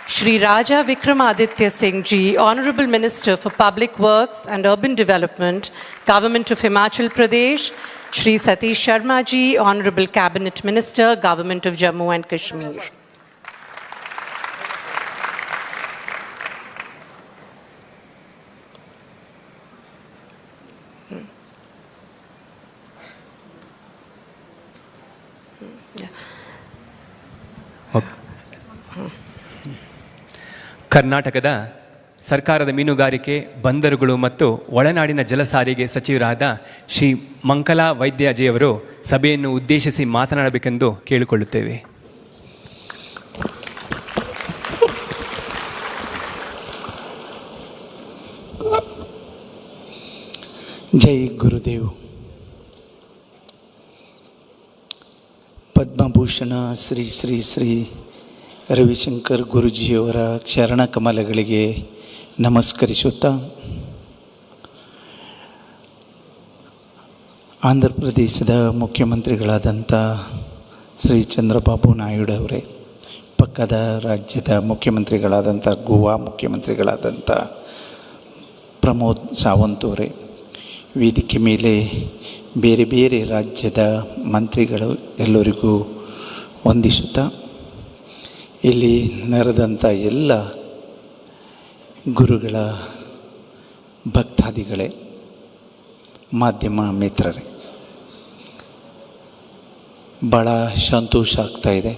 [SPEAKER 1] Shri Raja Vikramaditya Singh ji, Honorable Minister for Public Works and Urban Development, Government of Himachal Pradesh, Shri Satish Sharma ji, Honorable Cabinet Minister, Government of Jammu and Kashmir.
[SPEAKER 2] ಕರ್ನಾಟಕದ ಸರ್ಕಾರದ ಮೀನುಗಾರಿಕೆ, ಬಂದರುಗಳು ಮತ್ತು ಒಳನಾಡಿನ ಜಲಸಾರಿಗೆ ಸಚಿವರಾದ ಶ್ರೀ ಮಂಕಲಾ ವೈದ್ಯಜಿಯವರು ಸಭೆಯನ್ನು ಉದ್ದೇಶಿಸಿ ಮಾತನಾಡಬೇಕೆಂದು ಕೇಳಿಕೊಳ್ಳುತ್ತೇವೆ.
[SPEAKER 7] ಜೈ ಗುರುದೇವ್. ಪದ್ಮಭೂಷಣ ಶ್ರೀ ಶ್ರೀ ಶ್ರೀ ರವಿಶಂಕರ್ ಗುರುಜಿಯವರ ಚರಣ ಕಮಲಗಳಿಗೆ ನಮಸ್ಕರಿಸುತ್ತಾ, ಆಂಧ್ರ ಪ್ರದೇಶದ ಮುಖ್ಯಮಂತ್ರಿಗಳಾದಂಥ ಶ್ರೀ ಚಂದ್ರಬಾಬು ನಾಯ್ಡು ಅವರೇ, ಪಕ್ಕದ ರಾಜ್ಯದ ಮುಖ್ಯಮಂತ್ರಿಗಳಾದಂಥ ಗೋವಾ ಮುಖ್ಯಮಂತ್ರಿಗಳಾದಂಥ ಪ್ರಮೋದ್ ಸಾವಂತ್ ಅವರೇ, ವೇದಿಕೆ ಮೇಲೆ ಬೇರೆ ಬೇರೆ ರಾಜ್ಯದ ಮಂತ್ರಿಗಳು ಎಲ್ಲರಿಗೂ ವಂದಿಸುತ್ತಾ, ಇಲ್ಲಿ ನೆರೆದಂಥ ಎಲ್ಲ ಗುರುಗಳ ಭಕ್ತಾದಿಗಳೇ, ಮಾಧ್ಯಮ ಮಿತ್ರರೇ, ಭಾಳ ಸಂತೋಷ ಆಗ್ತಾಯಿದೆ.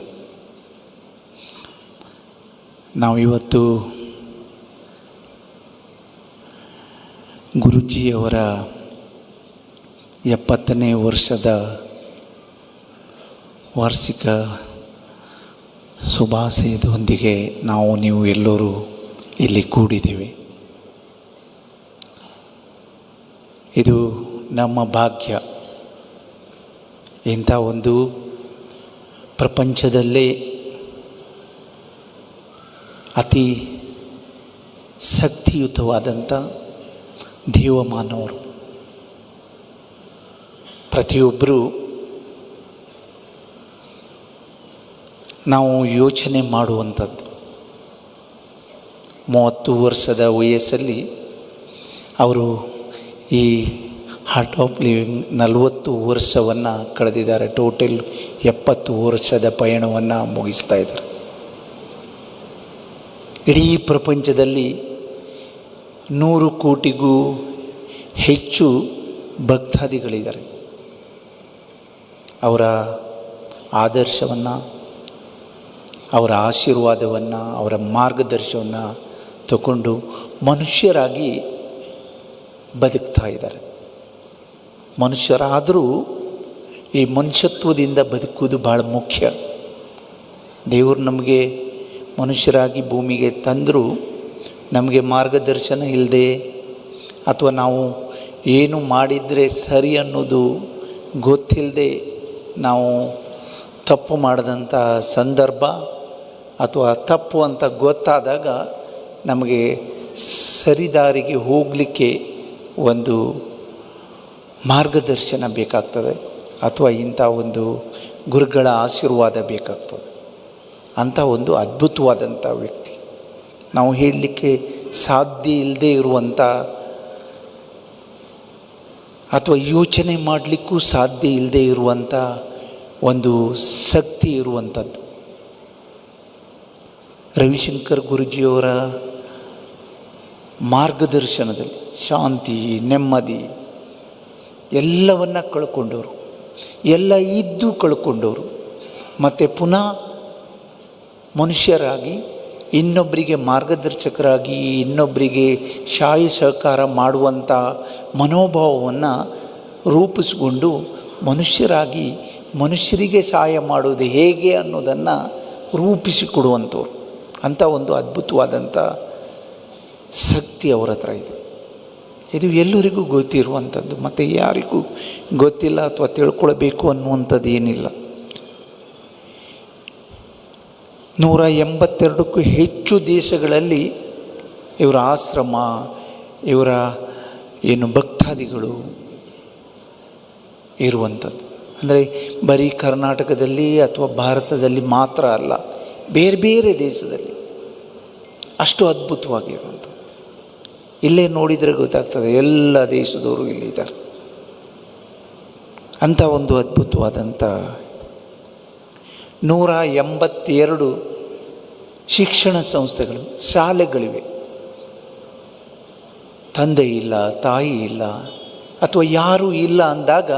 [SPEAKER 7] ನಾವಿವತ್ತು ಗುರೂಜಿಯವರ 70ನೇ ವರ್ಷದ ವಾರ್ಷಿಕ ಶುಭಾಶಯದೊಂದಿಗೆ ನೀವು ಎಲ್ಲರೂ ಇಲ್ಲಿ ಕೂಡಿದ್ದೇವೆ. ಇದು ನಮ್ಮ ಭಾಗ್ಯ. ಇಂಥ ಒಂದು ಪ್ರಪಂಚದಲ್ಲೇ ಅತಿ ಶಕ್ತಿಯುತವಾದಂಥ ದೇವಮಾನವರು, ಪ್ರತಿಯೊಬ್ಬರೂ ನಾವು ಯೋಚನೆ ಮಾಡುವಂಥದ್ದು. 30 ವರ್ಷದ ವಯಸ್ಸಲ್ಲಿ ಅವರು ಈ ಹಾರ್ಟ್ ಆಫ್ ಲಿವಿಂಗ್ 40 ವರ್ಷವನ್ನು ಕಳೆದಿದ್ದಾರೆ. ಟೋಟಲ್ 70 ವರ್ಷದ ಪಯಣವನ್ನು ಮುಗಿಸ್ತಾ ಇದ್ದಾರೆ. ಇಡೀ ಪ್ರಪಂಚದಲ್ಲಿ 100 ಕೋಟಿಗೂ ಹೆಚ್ಚು ಭಕ್ತಾದಿಗಳಿದ್ದಾರೆ. ಅವರ ಆದರ್ಶವನ್ನು, ಅವರ ಆಶೀರ್ವಾದವನ್ನು, ಅವರ ಮಾರ್ಗದರ್ಶನವನ್ನು ತಗೊಂಡು ಮನುಷ್ಯರಾಗಿ ಬದುಕ್ತಾ ಇದ್ದಾರೆ. ಮನುಷ್ಯರಾದರೂ ಈ ಮನುಷ್ಯತ್ವದಿಂದ ಬದುಕುವುದು ಭಾಳ ಮುಖ್ಯ. ದೇವರು ನಮಗೆ ಮನುಷ್ಯರಾಗಿ ಭೂಮಿಗೆ ತಂದರೂ ನಮಗೆ ಮಾರ್ಗದರ್ಶನ ಇಲ್ಲದೆ, ಅಥವಾ ನಾವು ಏನು ಮಾಡಿದರೆ ಸರಿ ಅನ್ನೋದು ಗೊತ್ತಿಲ್ಲದೆ ನಾವು ತಪ್ಪು ಮಾಡಿದಂಥ ಸಂದರ್ಭ, ಅಥವಾ ತಪ್ಪು ಅಂತ ಗೊತ್ತಾದಾಗ ನಮಗೆ ಸರಿದಾರಿಗೆ ಹೋಗಲಿಕ್ಕೆ ಒಂದು ಮಾರ್ಗದರ್ಶನ ಬೇಕಾಗ್ತದೆ, ಅಥವಾ ಇಂಥ ಒಂದು ಗುರುಗಳ ಆಶೀರ್ವಾದ ಬೇಕಾಗ್ತದೆ. ಅಂಥ ಒಂದು ಅದ್ಭುತವಾದಂಥ ವ್ಯಕ್ತಿ, ನಾವು ಹೇಳಲಿಕ್ಕೆ ಸಾಧ್ಯ ಇಲ್ಲದೆ ಇರುವಂಥ, ಅಥವಾ ಯೋಚನೆ ಮಾಡಲಿಕ್ಕೂ ಸಾಧ್ಯ ಇಲ್ಲದೆ ಇರುವಂಥ ಒಂದು ಶಕ್ತಿ ಇರುವಂಥದ್ದು. ರವಿಶಂಕರ್ ಗುರೂಜಿಯವರ ಮಾರ್ಗದರ್ಶನದಲ್ಲಿ ಶಾಂತಿ, ನೆಮ್ಮದಿ ಎಲ್ಲವನ್ನು ಕಳ್ಕೊಂಡವರು, ಎಲ್ಲ ಇದ್ದು ಕಳ್ಕೊಂಡವರು, ಮತ್ತು ಪುನಃ ಮನುಷ್ಯರಾಗಿ ಇನ್ನೊಬ್ಬರಿಗೆ ಮಾರ್ಗದರ್ಶಕರಾಗಿ, ಇನ್ನೊಬ್ಬರಿಗೆ ಸಹಾಯ ಸಹಕಾರ ಮಾಡುವಂಥ ಮನೋಭಾವವನ್ನು ರೂಪಿಸಿಕೊಂಡು ಮನುಷ್ಯರಾಗಿ ಮನುಷ್ಯರಿಗೆ ಸಹಾಯ ಮಾಡೋದು ಹೇಗೆ ಅನ್ನೋದನ್ನು ರೂಪಿಸಿಕೊಡುವಂಥವ್ರು. ಅಂಥ ಒಂದು ಅದ್ಭುತವಾದಂಥ ಶಕ್ತಿ ಅವರ ಹತ್ರ ಇದೆ. ಇದು ಎಲ್ಲರಿಗೂ ಗೊತ್ತಿರುವಂಥದ್ದು, ಮತ್ತು ಯಾರಿಗೂ ಗೊತ್ತಿಲ್ಲ ಅಥವಾ ತಿಳ್ಕೊಳ್ಬೇಕು ಅನ್ನುವಂಥದ್ದು ಏನಿಲ್ಲ. 182ಕ್ಕೂ ಹೆಚ್ಚು ದೇಶಗಳಲ್ಲಿ ಇವರ ಆಶ್ರಮ, ಇವರ ಭಕ್ತಾದಿಗಳು ಇರುವಂಥದ್ದು. ಅಂದರೆ ಬರೀ ಕರ್ನಾಟಕದಲ್ಲಿ ಅಥವಾ ಭಾರತದಲ್ಲಿ ಮಾತ್ರ ಅಲ್ಲ, ಬೇರೆ ಬೇರೆ ದೇಶದಲ್ಲಿ ಅಷ್ಟು ಅದ್ಭುತವಾಗಿರುವಂಥದ್ದು. ಇಲ್ಲೇ ನೋಡಿದರೆ ಗೊತ್ತಾಗ್ತದೆ, ಎಲ್ಲ ದೇಶದವರು ಇಲ್ಲಿದ್ದಾರೆ. ಅಂಥ ಒಂದು ಅದ್ಭುತವಾದಂಥ 182 ಶಿಕ್ಷಣ ಸಂಸ್ಥೆಗಳು, ಶಾಲೆಗಳಿವೆ. ತಂದೆ ಇಲ್ಲ, ತಾಯಿ ಇಲ್ಲ, ಅಥವಾ ಯಾರೂ ಇಲ್ಲ ಅಂದಾಗ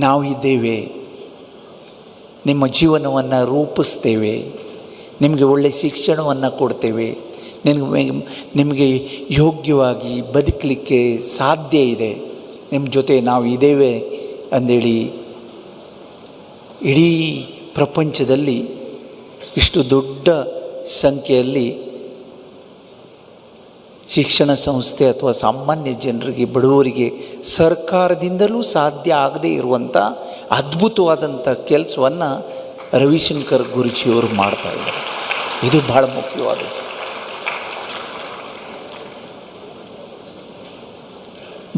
[SPEAKER 7] ನಾವಿದ್ದೇವೆ, ನಿಮ್ಮ ಜೀವನವನ್ನು ರೂಪಿಸ್ತೇವೆ, ನಿಮಗೆ ಒಳ್ಳೆಯ ಶಿಕ್ಷಣವನ್ನು ಕೊಡ್ತೇವೆ, ನಿಮಗೆ ಯೋಗ್ಯವಾಗಿ ಬದುಕಲಿಕ್ಕೆ ಸಾಧ್ಯ ಇದೆ, ನಿಮ್ಮ ಜೊತೆ ನಾವು ಇದ್ದೇವೆ ಅಂದೇಳಿ ಇಡೀ ಪ್ರಪಂಚದಲ್ಲಿ ಇಷ್ಟು ದೊಡ್ಡ ಸಂಖ್ಯೆಯಲ್ಲಿ ಶಿಕ್ಷಣ ಸಂಸ್ಥೆ ಅಥವಾ ಸಾಮಾನ್ಯ ಜನರಿಗೆ, ಬಡವರಿಗೆ ಸರ್ಕಾರದಿಂದಲೂ ಸಾಧ್ಯ ಆಗದೇ ಇರುವಂಥ ಅದ್ಭುತವಾದಂಥ ಕೆಲಸವನ್ನು ರವಿಶಂಕರ್ ಗುರೂಜಿಯವರು ಮಾಡ್ತಾ ಇದ್ದಾರೆ. ಇದು ಭಾಳ ಮುಖ್ಯವಾದದ್ದು.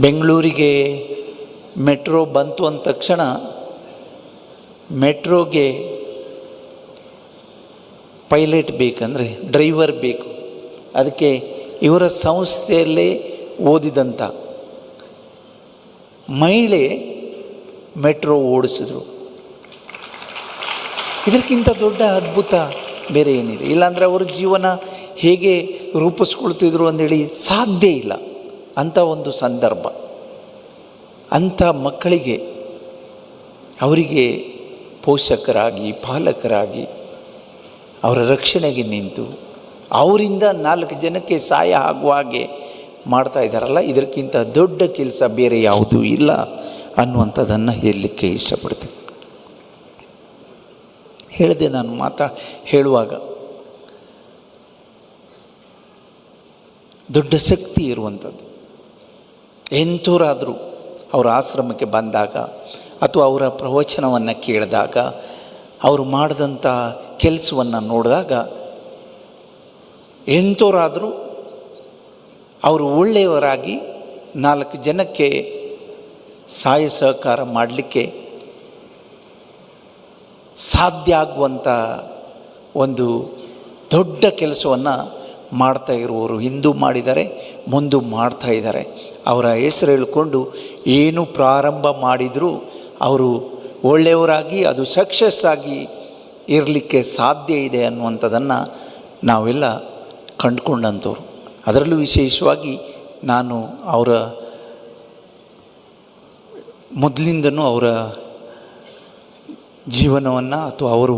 [SPEAKER 7] ಬೆಂಗಳೂರಿಗೆ ಮೆಟ್ರೋ ಬಂತು ಅಂದ ತಕ್ಷಣ ಮೆಟ್ರೋಗೆ ಪೈಲಟ್ ಬೇಕಂದರೆ ಡ್ರೈವರ್ ಬೇಕು. ಅದಕ್ಕೆ ಇವರ ಸಂಸ್ಥೆಯಲ್ಲೇ ಓದಿದಂಥ ಮಹಿಳೆ ಮೆಟ್ರೋ ಓಡಿಸಿದ್ರು. ಇದಕ್ಕಿಂತ ದೊಡ್ಡ ಅದ್ಭುತ ಬೇರೆ ಏನಿದೆ? ಇಲ್ಲಾಂದರೆ ಅವರ ಜೀವನ ಹೇಗೆ ರೂಪಿಸ್ಕೊಳ್ತಿದ್ರು ಅಂದೇಳಿ ಸಾಧ್ಯ ಇಲ್ಲ. ಅಂಥ ಒಂದು ಸಂದರ್ಭ, ಅಂಥ ಮಕ್ಕಳಿಗೆ ಅವರಿಗೆ ಪೋಷಕರಾಗಿ ಪಾಲಕರಾಗಿ ಅವರ ರಕ್ಷಣೆಗೆ ನಿಂತು ಅವರಿಂದ 4 ಜನಕ್ಕೆ ಸಹಾಯ ಆಗುವ ಹಾಗೆ ಮಾಡ್ತಾ ಇದ್ದಾರಲ್ಲ, ಇದಕ್ಕಿಂತ ದೊಡ್ಡ ಕೆಲಸ ಬೇರೆ ಯಾವುದೂ ಇಲ್ಲ ಅನ್ನುವಂಥದ್ದನ್ನು ಹೇಳಲಿಕ್ಕೆ ಇಷ್ಟಪಡ್ತೀನಿ. ಹೇಳಿದೆ ನಾನು ಹೇಳುವಾಗ, ದೊಡ್ಡ ಶಕ್ತಿ ಇರುವಂಥದ್ದು. ಎಂಥವರಾದರೂ ಅವರ ಆಶ್ರಮಕ್ಕೆ ಬಂದಾಗ ಅಥವಾ ಅವರ ಪ್ರವಚನವನ್ನು ಕೇಳಿದಾಗ, ಅವರು ಮಾಡಿದಂಥ ಕೆಲಸವನ್ನು ನೋಡಿದಾಗ, ಎಂಥವರಾದರೂ ಅವರು ಒಳ್ಳೆಯವರಾಗಿ 4 ಜನಕ್ಕೆ ಸಹಾಯ ಸಹಕಾರ ಮಾಡಲಿಕ್ಕೆ ಸಾಧ್ಯ ಆಗುವಂಥ ಒಂದು ದೊಡ್ಡ ಕೆಲಸವನ್ನು ಮಾಡ್ತಾ ಇರುವವರು ಹಿಂದೂ ಮಾಡಿದ್ದಾರೆ, ಮುಂದೆ ಮಾಡ್ತಾ ಇದ್ದಾರೆ. ಅವರ ಹೆಸರು ಹೇಳಿಕೊಂಡು ಏನು ಪ್ರಾರಂಭ ಮಾಡಿದರೂ ಅವರು ಒಳ್ಳೆಯವರಾಗಿ ಅದು ಸಕ್ಸಸ್ ಆಗಿ ಇರಲಿಕ್ಕೆ ಸಾಧ್ಯ ಇದೆ ಅನ್ನುವಂಥದ್ದನ್ನು ನಾವೆಲ್ಲ ಕಂಡುಕೊಂಡಂಥವ್ರು. ಅದರಲ್ಲೂ ವಿಶೇಷವಾಗಿ ನಾನು ಅವರ ಮೊದಲಿಂದನೂ ಅವರ ಜೀವನವನ್ನು ಅಥವಾ ಅವರು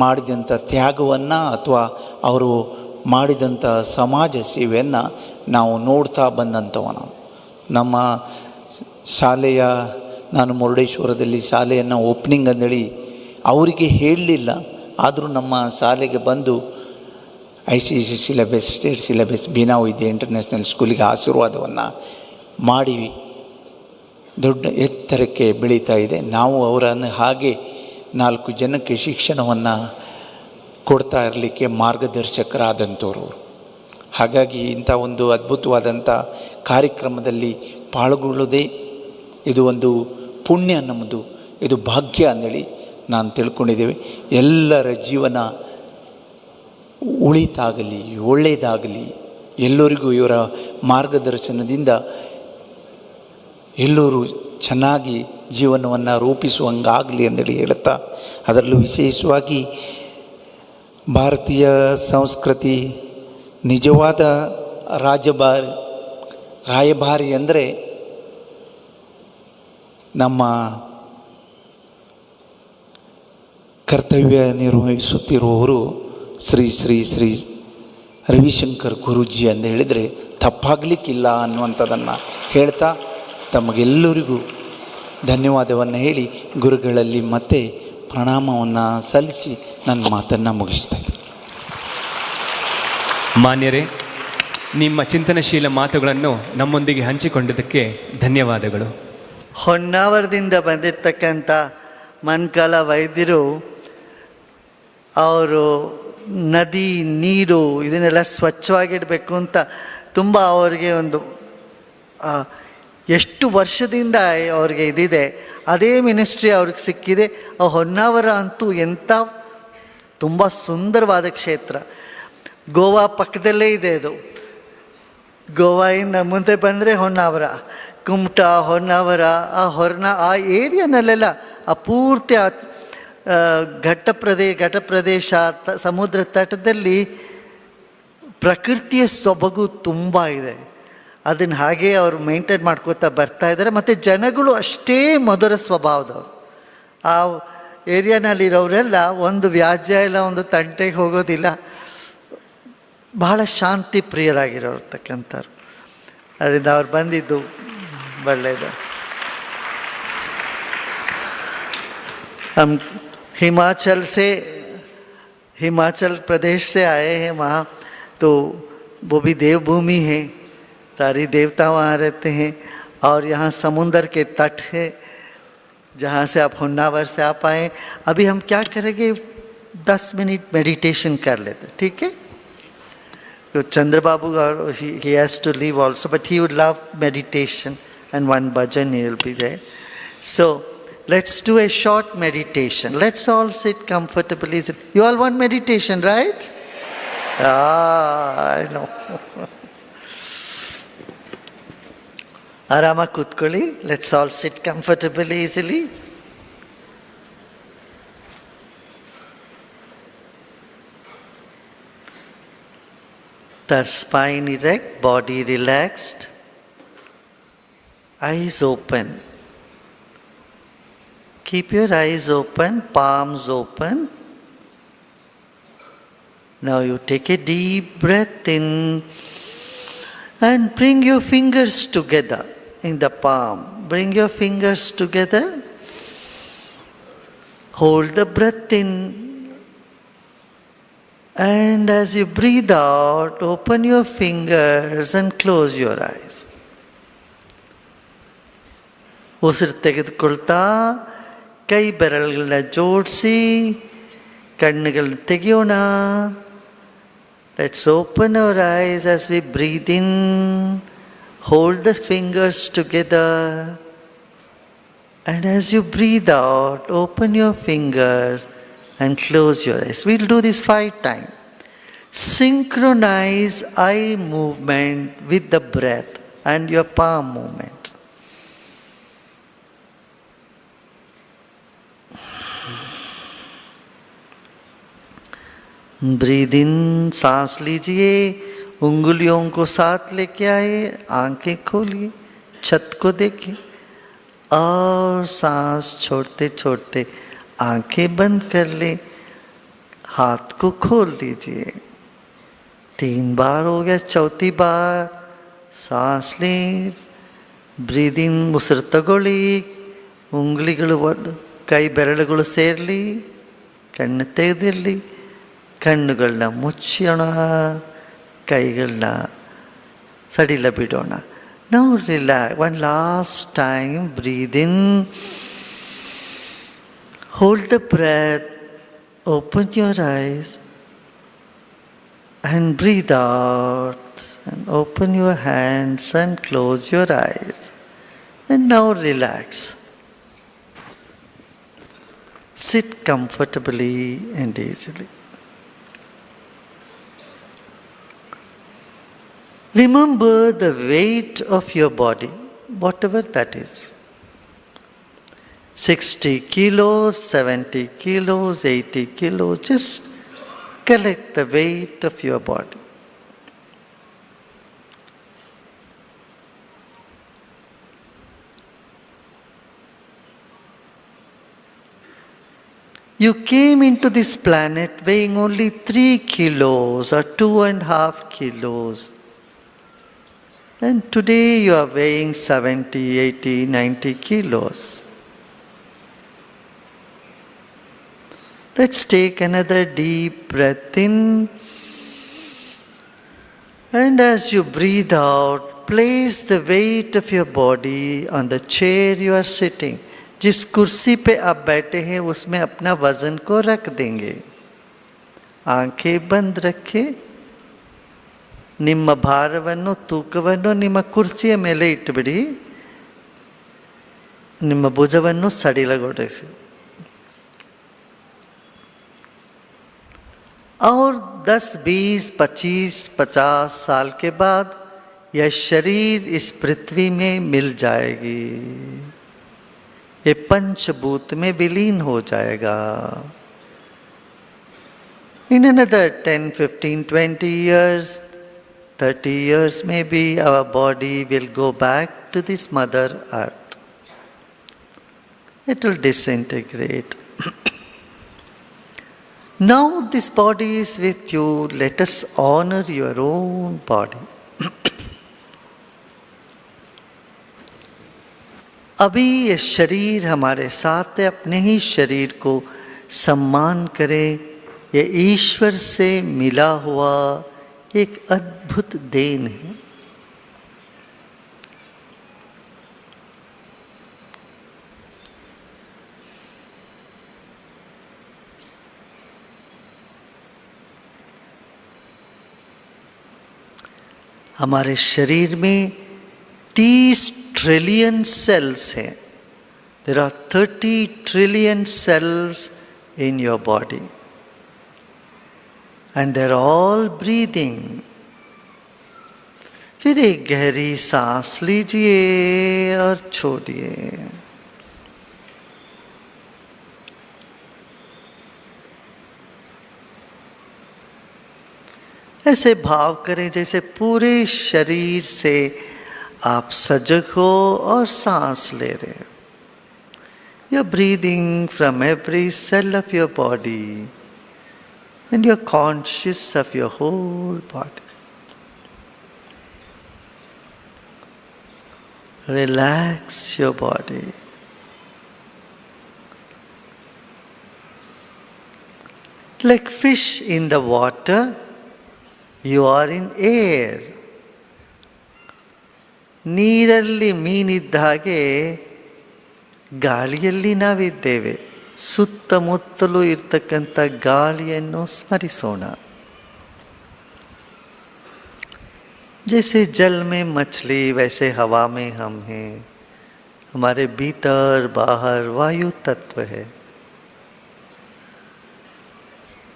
[SPEAKER 7] ಮಾಡಿದಂಥ ತ್ಯಾಗವನ್ನು ಅಥವಾ ಅವರು ಮಾಡಿದಂಥ ಸಮಾಜ ಸೇವೆಯನ್ನು ನಾವು ನೋಡ್ತಾ ಬಂದಂಥವ. ನಮ್ಮ ಶಾಲೆಯ, ನಾನು ಮುರುಡೇಶ್ವರದಲ್ಲಿ ಶಾಲೆಯನ್ನು ಓಪನಿಂಗ್ ಅಂದೇಳಿ ಅವರಿಗೆ ಹೇಳಲಿಲ್ಲ, ಆದರೂ ನಮ್ಮ ಶಾಲೆಗೆ ಬಂದು ICSE syllabus, state syllabus, Beena ವಿದ್ಯೆ ಇಂಟರ್ನ್ಯಾಷನಲ್ ಸ್ಕೂಲಿಗೆ ಆಶೀರ್ವಾದವನ್ನು ಮಾಡಿ ದೊಡ್ಡ ಎತ್ತರಕ್ಕೆ ಬೆಳೀತಾ ಇದೆ. ನಾವು ಅವರನ್ನು ಹಾಗೆ 4 ಜನಕ್ಕೆ ಶಿಕ್ಷಣವನ್ನು ಕೊಡ್ತಾ ಇರಲಿಕ್ಕೆ ಮಾರ್ಗದರ್ಶಕರಾದಂಥವ್ರು. ಹಾಗಾಗಿ ಇಂಥ ಒಂದು ಅದ್ಭುತವಾದಂಥ ಕಾರ್ಯಕ್ರಮದಲ್ಲಿ ಪಾಲ್ಗೊಳ್ಳೋದೇ ಇದು ಒಂದು ಪುಣ್ಯ, ನಮ್ಮದು ಇದು ಭಾಗ್ಯ ಅಂದೇಳಿ ನಾನು ತಿಳ್ಕೊಂಡಿದ್ದೇವೆ. ಎಲ್ಲರ ಜೀವನ ಉಳಿತಾಗಲಿ, ಒಳ್ಳೆಯದಾಗಲಿ, ಎಲ್ಲರಿಗೂ ಇವರ ಮಾರ್ಗದರ್ಶನದಿಂದ ಎಲ್ಲರೂ ಚೆನ್ನಾಗಿ ಜೀವನವನ್ನು ರೂಪಿಸುವಂಗಾಗಲಿ ಅಂತೇಳಿ ಹೇಳುತ್ತಾ, ಅದರಲ್ಲೂ ವಿಶೇಷವಾಗಿ ಭಾರತೀಯ ಸಂಸ್ಕೃತಿ ನಿಜವಾದ ರಾಯಭಾರಿ ಅಂದರೆ ನಮ್ಮ ಕರ್ತವ್ಯ ನಿರ್ವಹಿಸುತ್ತಿರುವವರು ಶ್ರೀ ಶ್ರೀ ಶ್ರೀ ರವಿಶಂಕರ್ ಗುರೂಜಿ ಅಂತ ಹೇಳಿದರೆ ತಪ್ಪಾಗಲಿಕ್ಕಿಲ್ಲ ಅನ್ನುವಂಥದ್ದನ್ನು ಹೇಳ್ತಾ ತಮಗೆಲ್ಲರಿಗೂ ಧನ್ಯವಾದವನ್ನು ಹೇಳಿ ಗುರುಗಳಲ್ಲಿ ಮತ್ತೆ ಪ್ರಣಾಮವನ್ನು ಸಲ್ಲಿಸಿ ನನ್ನ ಮಾತನ್ನು ಮುಗಿಸ್ತಾ ಇದ್ದೀನಿ.
[SPEAKER 2] ಮಾನ್ಯರೇ, ನಿಮ್ಮ ಚಿಂತನಶೀಲ ಮಾತುಗಳನ್ನು ನಮ್ಮೊಂದಿಗೆ ಹಂಚಿಕೊಂಡಿದ್ದಕ್ಕೆ ಧನ್ಯವಾದಗಳು.
[SPEAKER 5] ಹೊನ್ನಾವರದಿಂದ ಬಂದಿರತಕ್ಕಂಥ ಮನ್ಕಾಲ ವೈದ್ಯರು ಅವರು ನದಿ, ನೀರು ಇದನ್ನೆಲ್ಲ ಸ್ವಚ್ಛವಾಗಿಡಬೇಕು ಅಂತ ತುಂಬ ಅವರಿಗೆ ಒಂದು ಎಷ್ಟು ವರ್ಷದಿಂದ ಅವ್ರಿಗೆ ಇದಿದೆ, ಅದೇ ಮಿನಿಸ್ಟ್ರಿ ಅವ್ರಿಗೆ ಸಿಕ್ಕಿದೆ. ಹೊನ್ನಾವರ ಅಂತೂ ಎಂಥ ತುಂಬ ಸುಂದರವಾದ ಕ್ಷೇತ್ರ. ಗೋವಾ ಪಕ್ಕದಲ್ಲೇ ಇದೆ ಅದು. ಗೋವಾಯಿಂದ ಮುಂದೆ ಬಂದರೆ ಹೊನ್ನಾವರ, ಕುಮಟಾ, ಹೊನ್ನಾವರ, ಆ ಏರಿಯಾನಲ್ಲೆಲ್ಲ ಆ ಪೂರ್ತಿ ಘಟ್ಟ ಪ್ರದೇಶ, ಸಮುದ್ರ ತಟದಲ್ಲಿ ಪ್ರಕೃತಿಯ ಸೊಬಗು ತುಂಬ ಇದೆ. ಅದನ್ನು ಹಾಗೇ ಅವರು ಮೇಂಟೈನ್ ಮಾಡ್ಕೋತಾ ಬರ್ತಾ ಇದ್ದಾರೆ. ಮತ್ತು ಜನಗಳು ಅಷ್ಟೇ ಮಧುರ ಸ್ವಭಾವದವರು. ಆ ಏರಿಯಾನಲ್ಲಿರೋರೆಲ್ಲ ಒಂದು ವ್ಯಾಜ್ಯ ಇಲ್ಲ, ಒಂದು ತಂಟೆಗೆ ಹೋಗೋದಿಲ್ಲ, ಬಹಳ ಶಾಂತಿ ಪ್ರಿಯರಾಗಿರೋರ್ತಕ್ಕಂಥವ್ರು. ಅದರಿಂದ ಅವ್ರು ಬಂದಿದ್ದು ಒಳ್ಳೆಯದು. हम हिमाचल प्रदेश से आए हैं. वहाँ तो वो भी देवभूमि है, सारी देवता वहाँ रहते हैं. और यहाँ समुंदर के तट है जहाँ से आप होन्नावर से आप आए. अभी हम क्या करेंगे, 10 मिनट मेडिटेशन कर लेते, ठीक है? तो Chandrababu, he has to leave also, but he would love meditation and one bhajan he will be there. So, let's do a short meditation. Let's all sit comfortably. You all want meditation, right? I know. Arama kutkoli. Let's all sit comfortably, easily. The spine erect, body relaxed, eyes open. Keep your eyes open, palms open. Now you take a deep breath in and bring your fingers together in the palm. Bring your fingers together. Hold the breath in. And as you breathe out, open your fingers and close your eyes. ಉಸಿರು ತೆಗೆದುಕೊಳ್ತಾ ಕೈ ಬೆರಳುಗಳನ್ನ ಜೋಡಿಸಿ ಕಣ್ಣುಗಳನ್ನ ತೆಗೆಯೋಣ. Let's open our eyes as we breathe in. Hold the fingers together. And as you breathe out, open your fingers and close your eyes. We'll do this 5 times. Synchronize eye movement with the breath and your palm movement. Breathe in, सांस लीजिए, उंगलियों को साथ लेके आए, आंखें खोलिए, छत को देखिए और सांस छोड़ते छोड़ते आंखें बंद कर ले, हाथ को खोल दीजिए. 3 बार हो गया. चौथी बार सांस लें. ಬ್ರೀದ್ ಇನ್, ಉಸಿರು ತಗೊಳ್ಳಿ, ಉಂಗ್ಲಿಗಳು ಕೈ ಬೆರಳುಗಳು ಸೇರಲಿ, ಕಣ್ಣು ತೆಗೆದಿರಲಿ, ಕಣ್ಣುಗಳನ್ನ ಮುಚ್ಚೋಣ, ಕೈಗಳನ್ನ ಸಡಿಲ ಬಿಡೋಣ. Now relax. One last time, breathe in. Hold the breath, open your eyes and breathe out and open your hands and close your eyes. And now relax. Sit comfortably and easily. Remember the weight of your body, whatever that is. 60 kilos, 70 kilos, 80 kilos, just collect the weight of your body. You came into this planet weighing only 3 kilos or 2.5 kilos. And today you are weighing 70, 80, 90 kilos. Let's take another deep breath in. And as you breathe out, place the weight of your body on the chair you are sitting. जिस कुर्सी पे आप बैठे हैं उसमें अपना वजन को रख देंगे. आंखें बंद रखें. ನಿಮ್ಮ ಭಾರವನ್ನು, ತೂಕವನ್ನು ನಿಮ್ಮ ಕುರ್ಚಿಯ ಮೇಲೆ ಇಟ್ಟುಬಿಡಿ. ನಿಮ್ಮ ಭುಜವನ್ನು ಸಡಿಲಗೊಳಿಸಿ. और 10, 20, 25, 50 साल के बाद यह शरीर इस पृथ्वी में मिल जाएगी. ये पंचभूत में विलीन हो जाएगा. In another 10, 15, 20 years, 30 years maybe, our body will go back to this Mother Earth. It will disintegrate. Now this body is with you. Let us honor your own body. अभी ये शरीर हमारे साथ है. अपने ही शरीर को सम्मान करें. ये ईश्वर से मिला हुआ एक अद्भुत देन है. हमारे शरीर में 30 ट्रिलियन सेल्स हैं. There are 30 trillion cells in your body. And they're all breathing. फिर एक गहरी सांस लीजिए और छोड़िए। ऐसे भाव करें जैसे पूरे शरीर से आप सजग हो और सांस ले रहे हो। You're breathing from every cell of your body and you're conscious of your whole body. Relax your body. Like fish in the water, you are in air. ನೀರಲ್ಲಿ ಮೀನಿದ್ದ ಹಾಗೆ ಗಾಳಿಯಲ್ಲಿ ನಾವಿದ್ದೇವೆ. ಸುತ್ತಮುತ್ತಲೂ ಇರ್ತಕ್ಕಂಥ ಗಾಳಿಯನ್ನು ಸ್ಮರಿಸೋಣ. जैसे जल में मछली वैसे हवा में हम हैं. हमारे भीतर बाहर वायु तत्व है.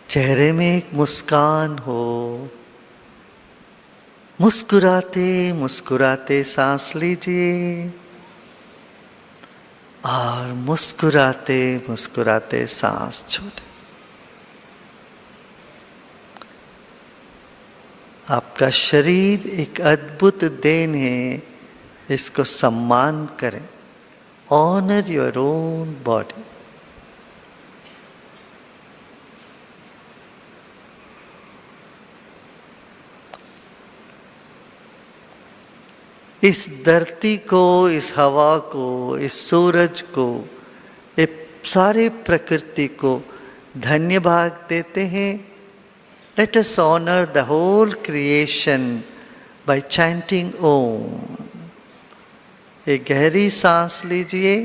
[SPEAKER 5] चेहरे में एक मुस्कान हो. मुस्कुराते मुस्कुराते सांस लीजिए और मुस्कुराते मुस्कुराते सांस छोड़े. आपका शरीर एक अद्भुत देन है, इसको सम्मान करें. Honour your own body. इस धरती को, इस हवा को, इस सूरज को, इस सारे प्रकृति को धन्यवाद देते हैं. Let us honor the whole creation by chanting Om. एक गहरी सांस लीजिए.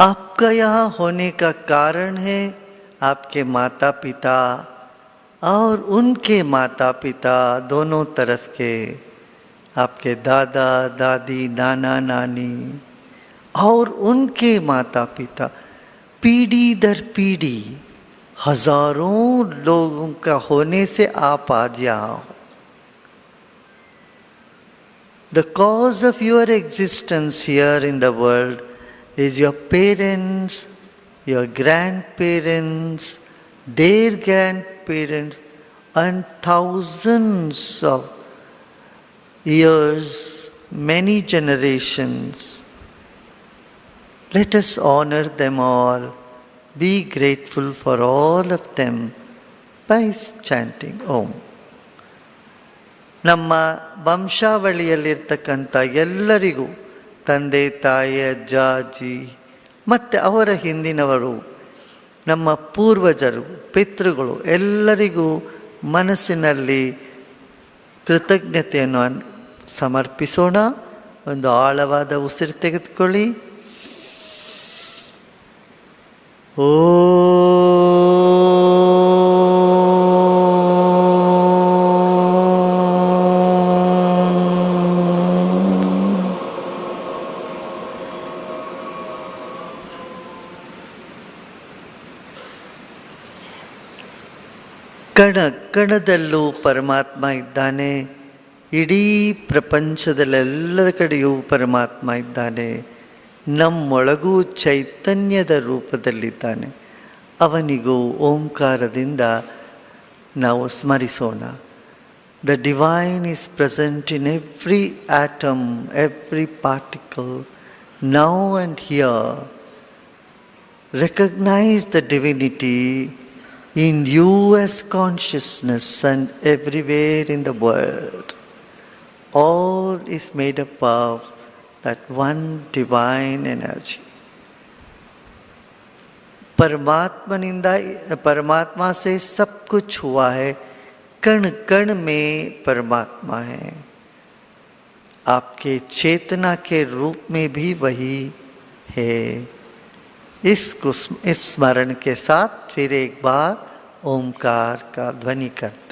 [SPEAKER 5] आपका यहाँ होने का कारण है आपके माता पिता और उनके माता पिता दोनों तरफ के, आपके दादा दादी नाना नानी और उनके माता पिता, पीढ़ी दर पीढ़ी हजारों लोगों का होने से आप आज यहाँ हो. The cause of your existence here in the world is your parents, your grandparents, their grandparents, and thousands of years, many generations. Let us honor them all, be grateful for all of them by chanting Om. ನಮ್ಮ ವಂಶಾವಳಿಯಲ್ಲಿರ್ತಕ್ಕಂಥ ಎಲ್ಲರಿಗೂ, ತಂದೆ ತಾಯಿ ಅಜ್ಜ ಅಜ್ಜಿ ಮತ್ತು ಅವರ ಹಿಂದಿನವರು, ನಮ್ಮ ಪೂರ್ವಜರು ಪಿತೃಗಳು ಎಲ್ಲರಿಗೂ ಮನಸ್ಸಿನಲ್ಲಿ ಕೃತಜ್ಞತೆಯನ್ನು ಸಮರ್ಪಿಸೋಣ. ಒಂದು ಆಳವಾದ ಉಸಿರು ತೆಗೆದುಕೊಳ್ಳಿ. ಓ ಕಣ ಕಣದಲ್ಲೂ ಪರಮಾತ್ಮ ಇದ್ದಾನೆ. ಇಡೀ ಪ್ರಪಂಚದಲ್ಲೆಲ್ಲ ಕಡೆಯೂ ಪರಮಾತ್ಮ ಇದ್ದಾನೆ. ನಮ್ಮೊಳಗೂ ಚೈತನ್ಯದ ರೂಪದಲ್ಲಿದ್ದಾನೆ. ಅವನಿಗೂ ಓಂಕಾರದಿಂದ ನಾವು ಸ್ಮರಿಸೋಣ. The divine is present in every atom, every particle, now and here. Recognise the divinity in you as consciousness and everywhere in the world. All is made up of that one divine energy. परमात्मा से सब कुछ हुआ है, कण कण में परमात्मा है। आपके चेतना के रूप में भी वही है। इसको स्मरण के साथ फिर एक बार ओमकार का ध्वनि करते।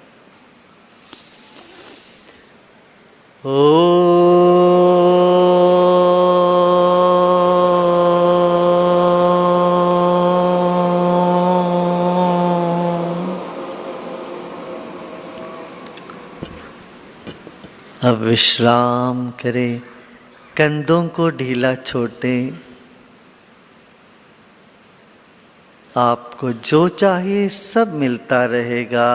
[SPEAKER 5] अब विश्राम करें, कंधों को ढीला छोड़ दें। आपको जो चाहिए सब मिलता रहेगा,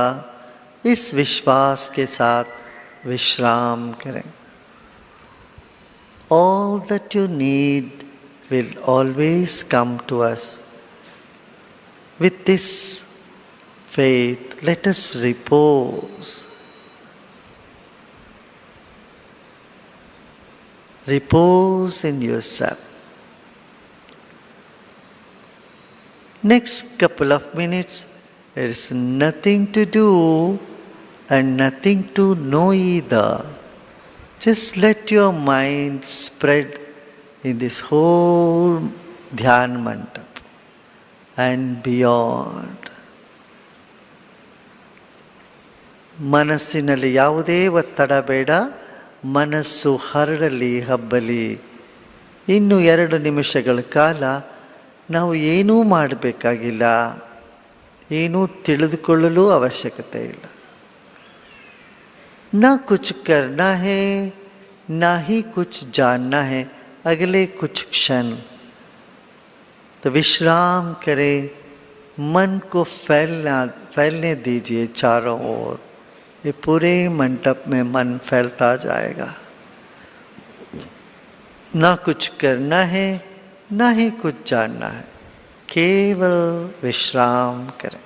[SPEAKER 5] इस विश्वास के साथ विश्राम करें। All that you need will always come to us. With this faith, let us repose. Repose in yourself. Next couple of minutes, there is nothing to do and nothing to know either. Just let your mind spread in this whole Dhyan Mandap and beyond. ಮನಸ್ಸಿನಲ್ಲಿ ಯಾವುದೇ ಒತ್ತಡ ಬೇಡ, ಮನಸ್ಸು ಹರಡಲಿ, ಹಬ್ಬಲಿ. ಇನ್ನು 2 ನಿಮಿಷಗಳ ಕಾಲ ನಾವು ಏನೂ ಮಾಡಬೇಕಾಗಿಲ್ಲ, ಏನೂ ತಿಳಿದುಕೊಳ್ಳಲು ಅವಶ್ಯಕತೆ ಇಲ್ಲ. ना कुछ करना है, ना ही कुछ जानना है अगले कुछ क्षण. तो विश्राम करें, मन को फैलने दीजिए चारों ओर. ये पूरे मंडप में मन फैलता जाएगा. ना कुछ करना है, ना ही कुछ जानना है, केवल विश्राम करें.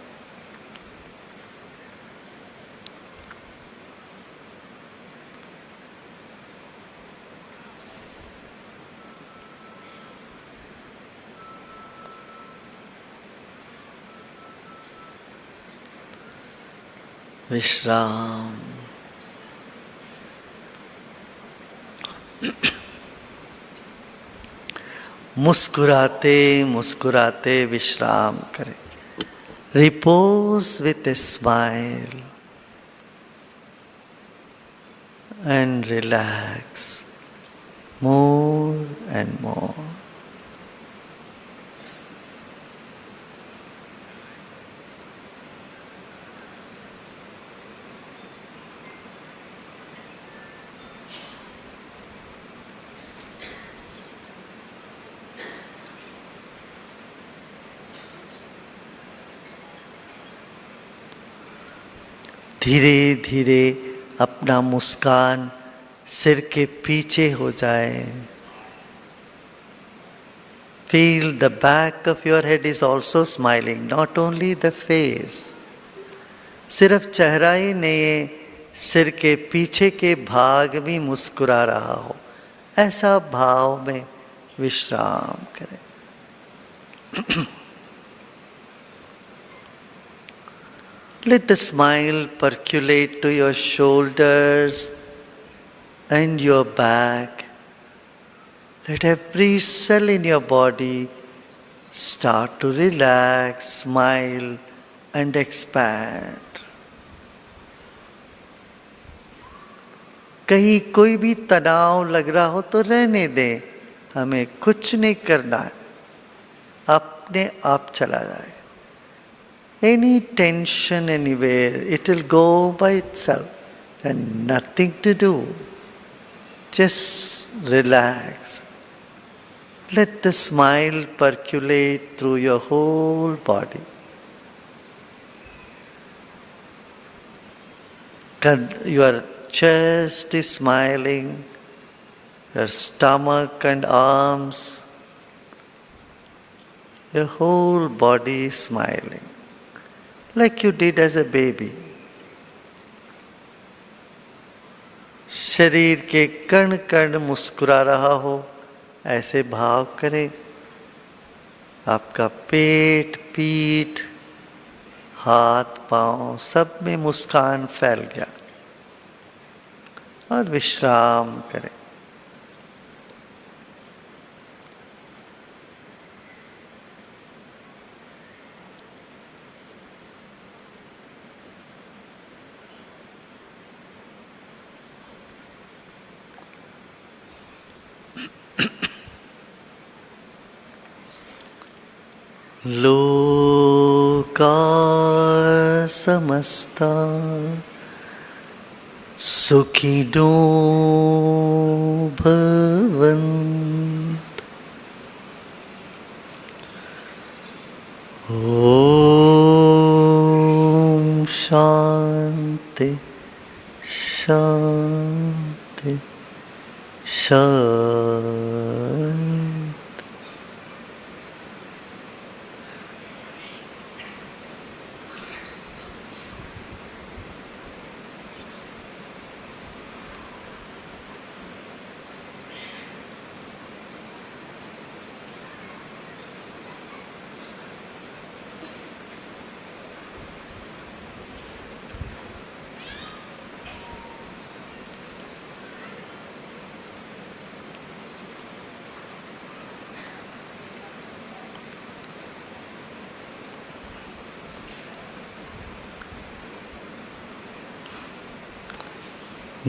[SPEAKER 5] विश्राम. मुस्कुराते मुस्कुराते विश्राम करें. Repose with a smile and relax more and more. धीरे धीरे अपना मुस्कान सिर के पीछे हो जाए. Feel the back of your head is also smiling, not only the face. सिर्फ चेहरा ही नहीं, सिर के पीछे के भाग भी मुस्कुरा रहा हो, ऐसा भाव में विश्राम करें. Let the smile percolate to your shoulders and your back. Let every cell in your body start to relax, smile and expand. कहीं कोई भी तनाव लग रहा हो तो रहने दें, हमें कुछ नहीं करना है, अपने आप चला जाए. Any tension anywhere, it will go by itself and nothing to do. Just relax. Let the smile percolate through your whole body. Your chest is smiling, your stomach and arms, your whole body is smiling. Like you did as a baby. शरीर के कण कण मुस्कुरा रहा हो, ऐसे भाव करें. आपका पेट, पीठ, हाथ, पांव सब में मुस्कान फैल गया। और विश्राम करें। लोका समस्ता सुखिनो भवन्तु। ओम शांति शांति शांति।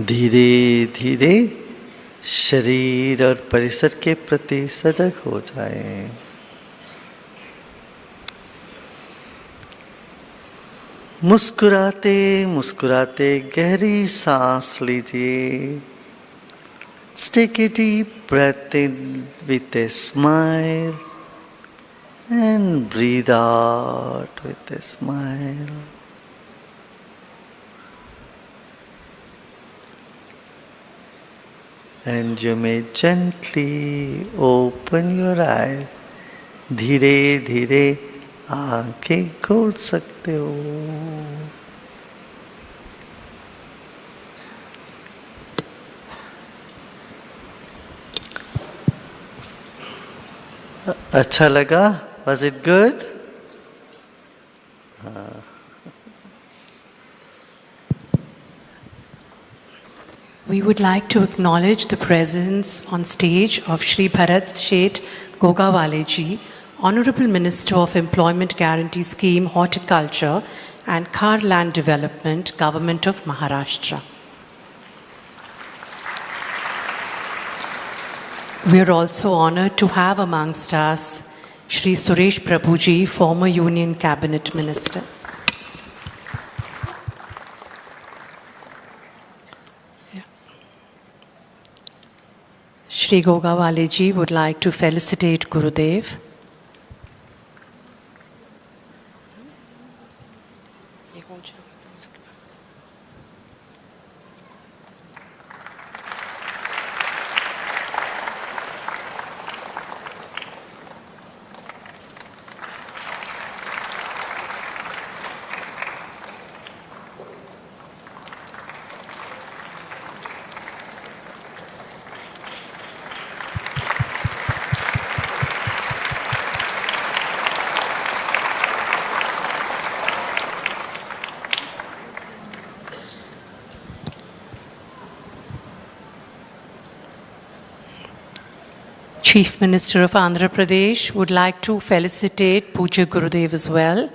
[SPEAKER 5] धीरे धीरे शरीर और परिसर के प्रति सजग हो जाएं। मुस्कुराते मुस्कुराते गहरी सांस लीजिए। Take a deep breath in with a smile and breathe out with a smile. And you may gently open your eyes. धीरे धीरे आंखें खोल सकते हो। अच्छा लगा? Was it good?
[SPEAKER 1] We would like to acknowledge the presence on stage of Shri Bharat Sheth Gogawale-ji, Honorable Minister of Employment Guarantee Scheme, Horticulture and Khar Land Development, Government of Maharashtra. We are also honored to have amongst us Shri Suresh Prabhuji, former Union Cabinet Minister. Shri Gogawale ji would like to felicitate Gurudev. Chief Minister of Andhra Pradesh would like to felicitate Pujya Gurudev as well.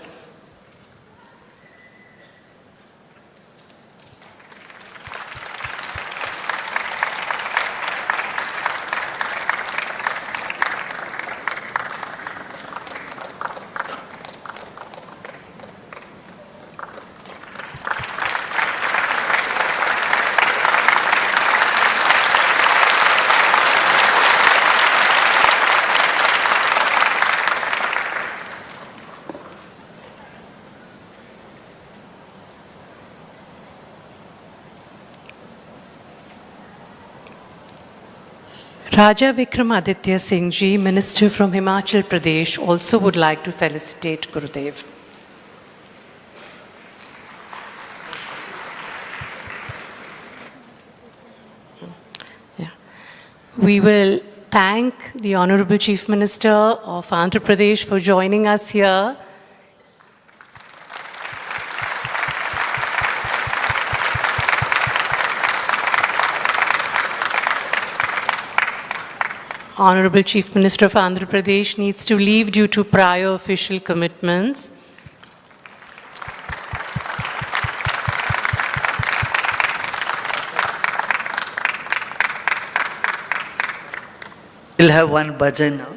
[SPEAKER 1] Raja Vikramaditya Singh ji, Minister from Himachal Pradesh, also would like to felicitate Gurudev. We will thank the Honorable Chief Minister of Andhra Pradesh for joining us here. Honorable Chief Minister of Andhra Pradesh needs to leave due to prior official commitments.
[SPEAKER 5] We'll have one bhajan now.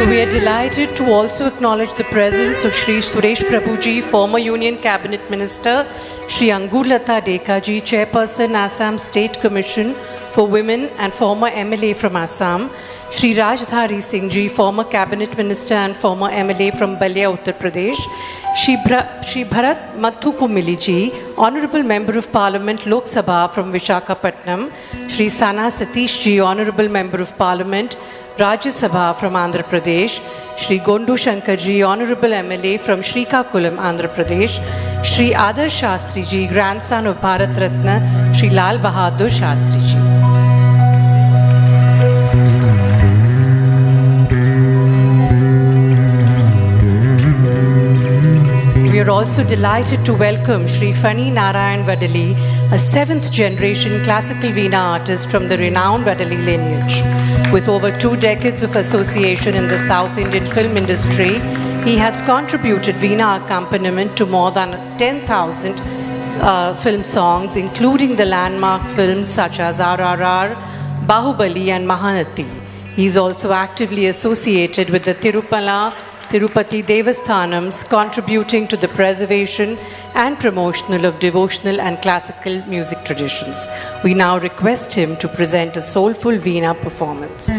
[SPEAKER 1] We are delighted to also acknowledge the presence of Shri Suresh Prabhuji, former Union Cabinet Minister, Shri Angurlata Dekaji, Chairperson, Assam State Commission for Women and former MLA from Assam, Shri Rajdhari Singh Ji, former Cabinet Minister and former MLA from Balia, Uttar Pradesh, Shri Bharat Mathu Kumili Ji, Honorable Member of Parliament Lok Sabha from Vishakhapatnam, Shri Sana Satish Ji, Honorable Member of Parliament Rajya Sabha from Andhra Pradesh, Shri Gondu Shankar Ji, Honorable MLA from Srikakulam, Andhra Pradesh, Shri Adarsh Shastri Ji, grandson of Bharat Ratna, Shri Lal Bahadur Shastri Ji. We are also delighted to welcome Shri Fani Narayan Vadali, a 7th generation classical Veena artist from the renowned Vadali lineage. With over 2 decades of association in the South Indian film industry, he has contributed Veena accompaniment to more than 10,000 film songs, including the landmark films such as RRR, Bahubali and Mahanati. He is also actively associated with the Tirupati Devasthanams, contributing to the preservation and promotional of devotional and classical music traditions. We now request him to present a soulful Veena performance.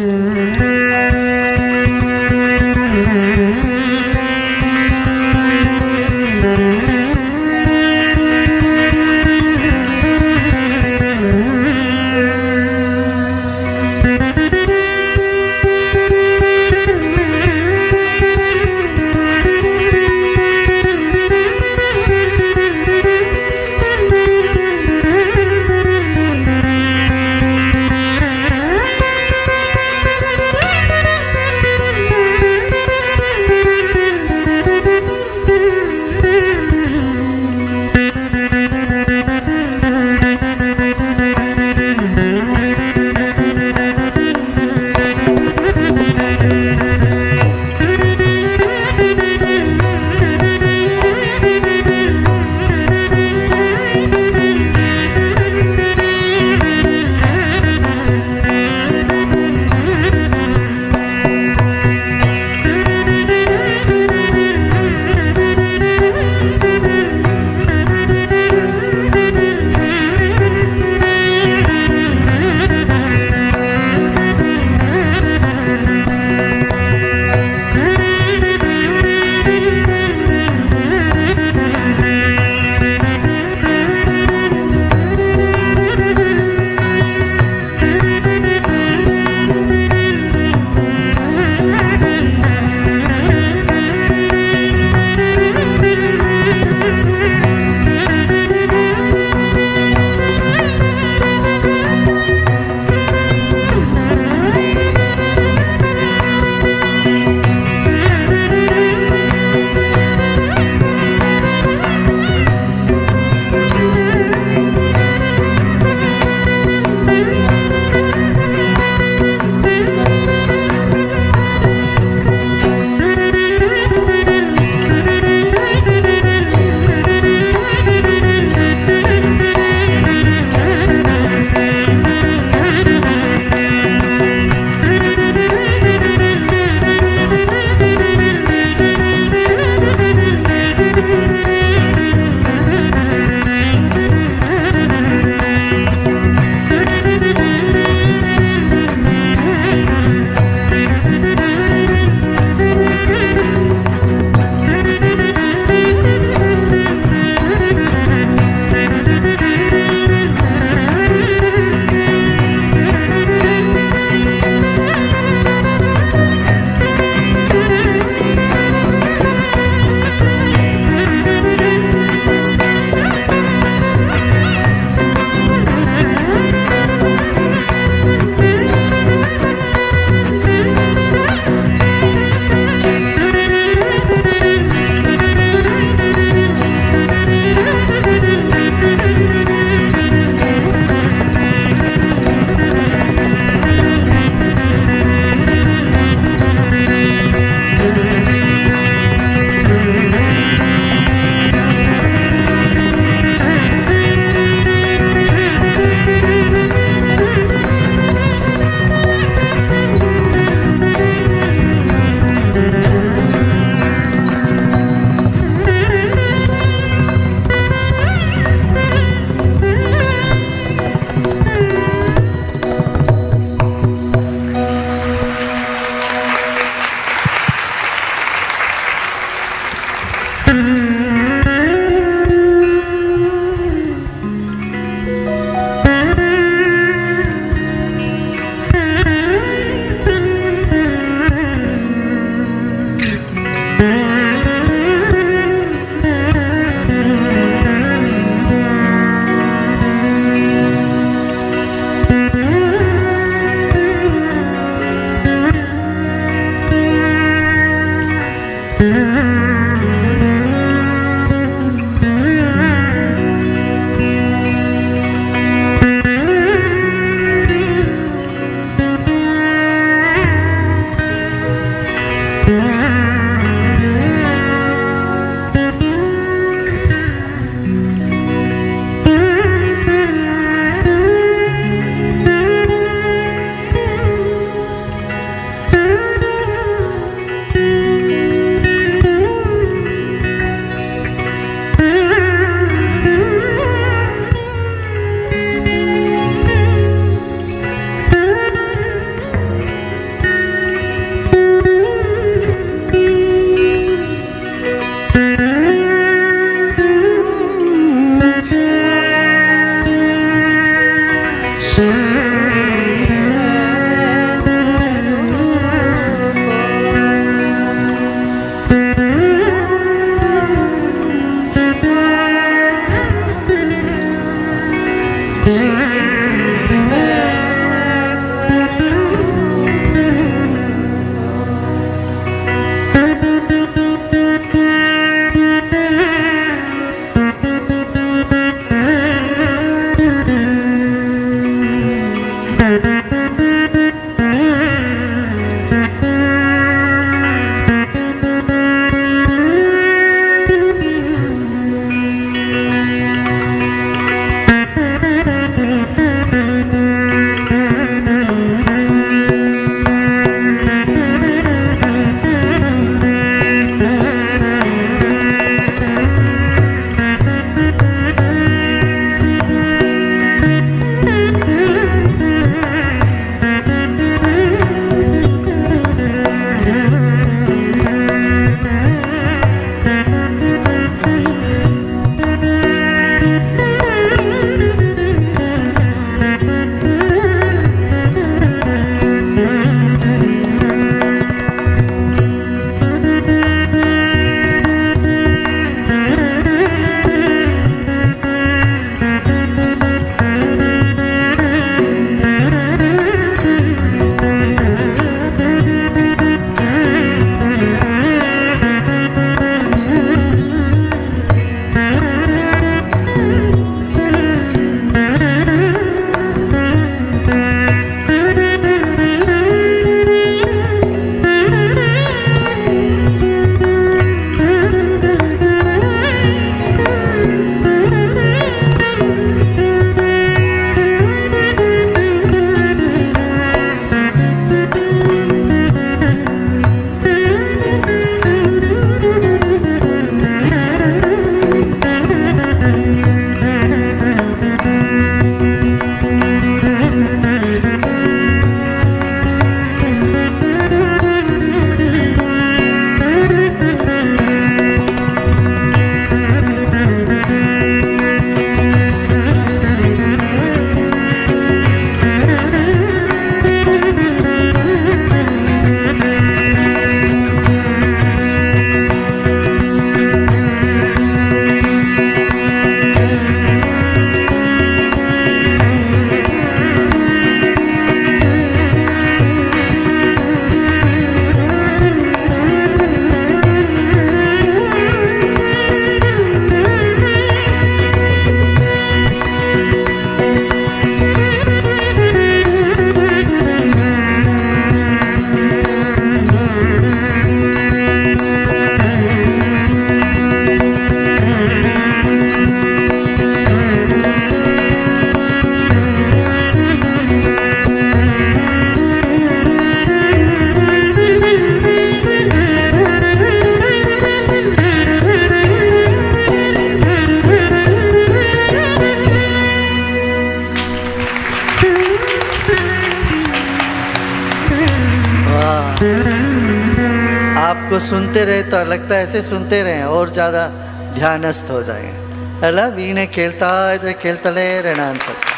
[SPEAKER 5] आपको सुनते रहे तो लगता है ऐसे सुनते रहें और ज़्यादा ध्यानस्थ हो जाएंगे अला वीणे खेलता इधर खेलतले रहना सकता।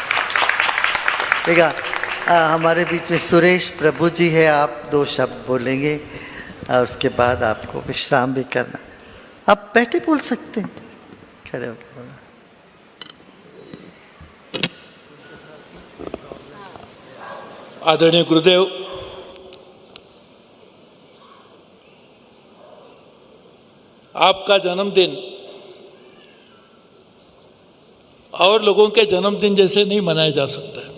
[SPEAKER 5] ठीक है, हमारे बीच में सुरेश प्रभु जी है, आप 2 शब्द बोलेंगे और उसके बाद आपको विश्राम भी करना। आप बैठे बोल सकते हैं, खड़े होकर बोलना।
[SPEAKER 8] आदरणीय गुरुदेव, आपका जन्मदिन और लोगों के जन्मदिन जैसे नहीं मनाया जा सकता है।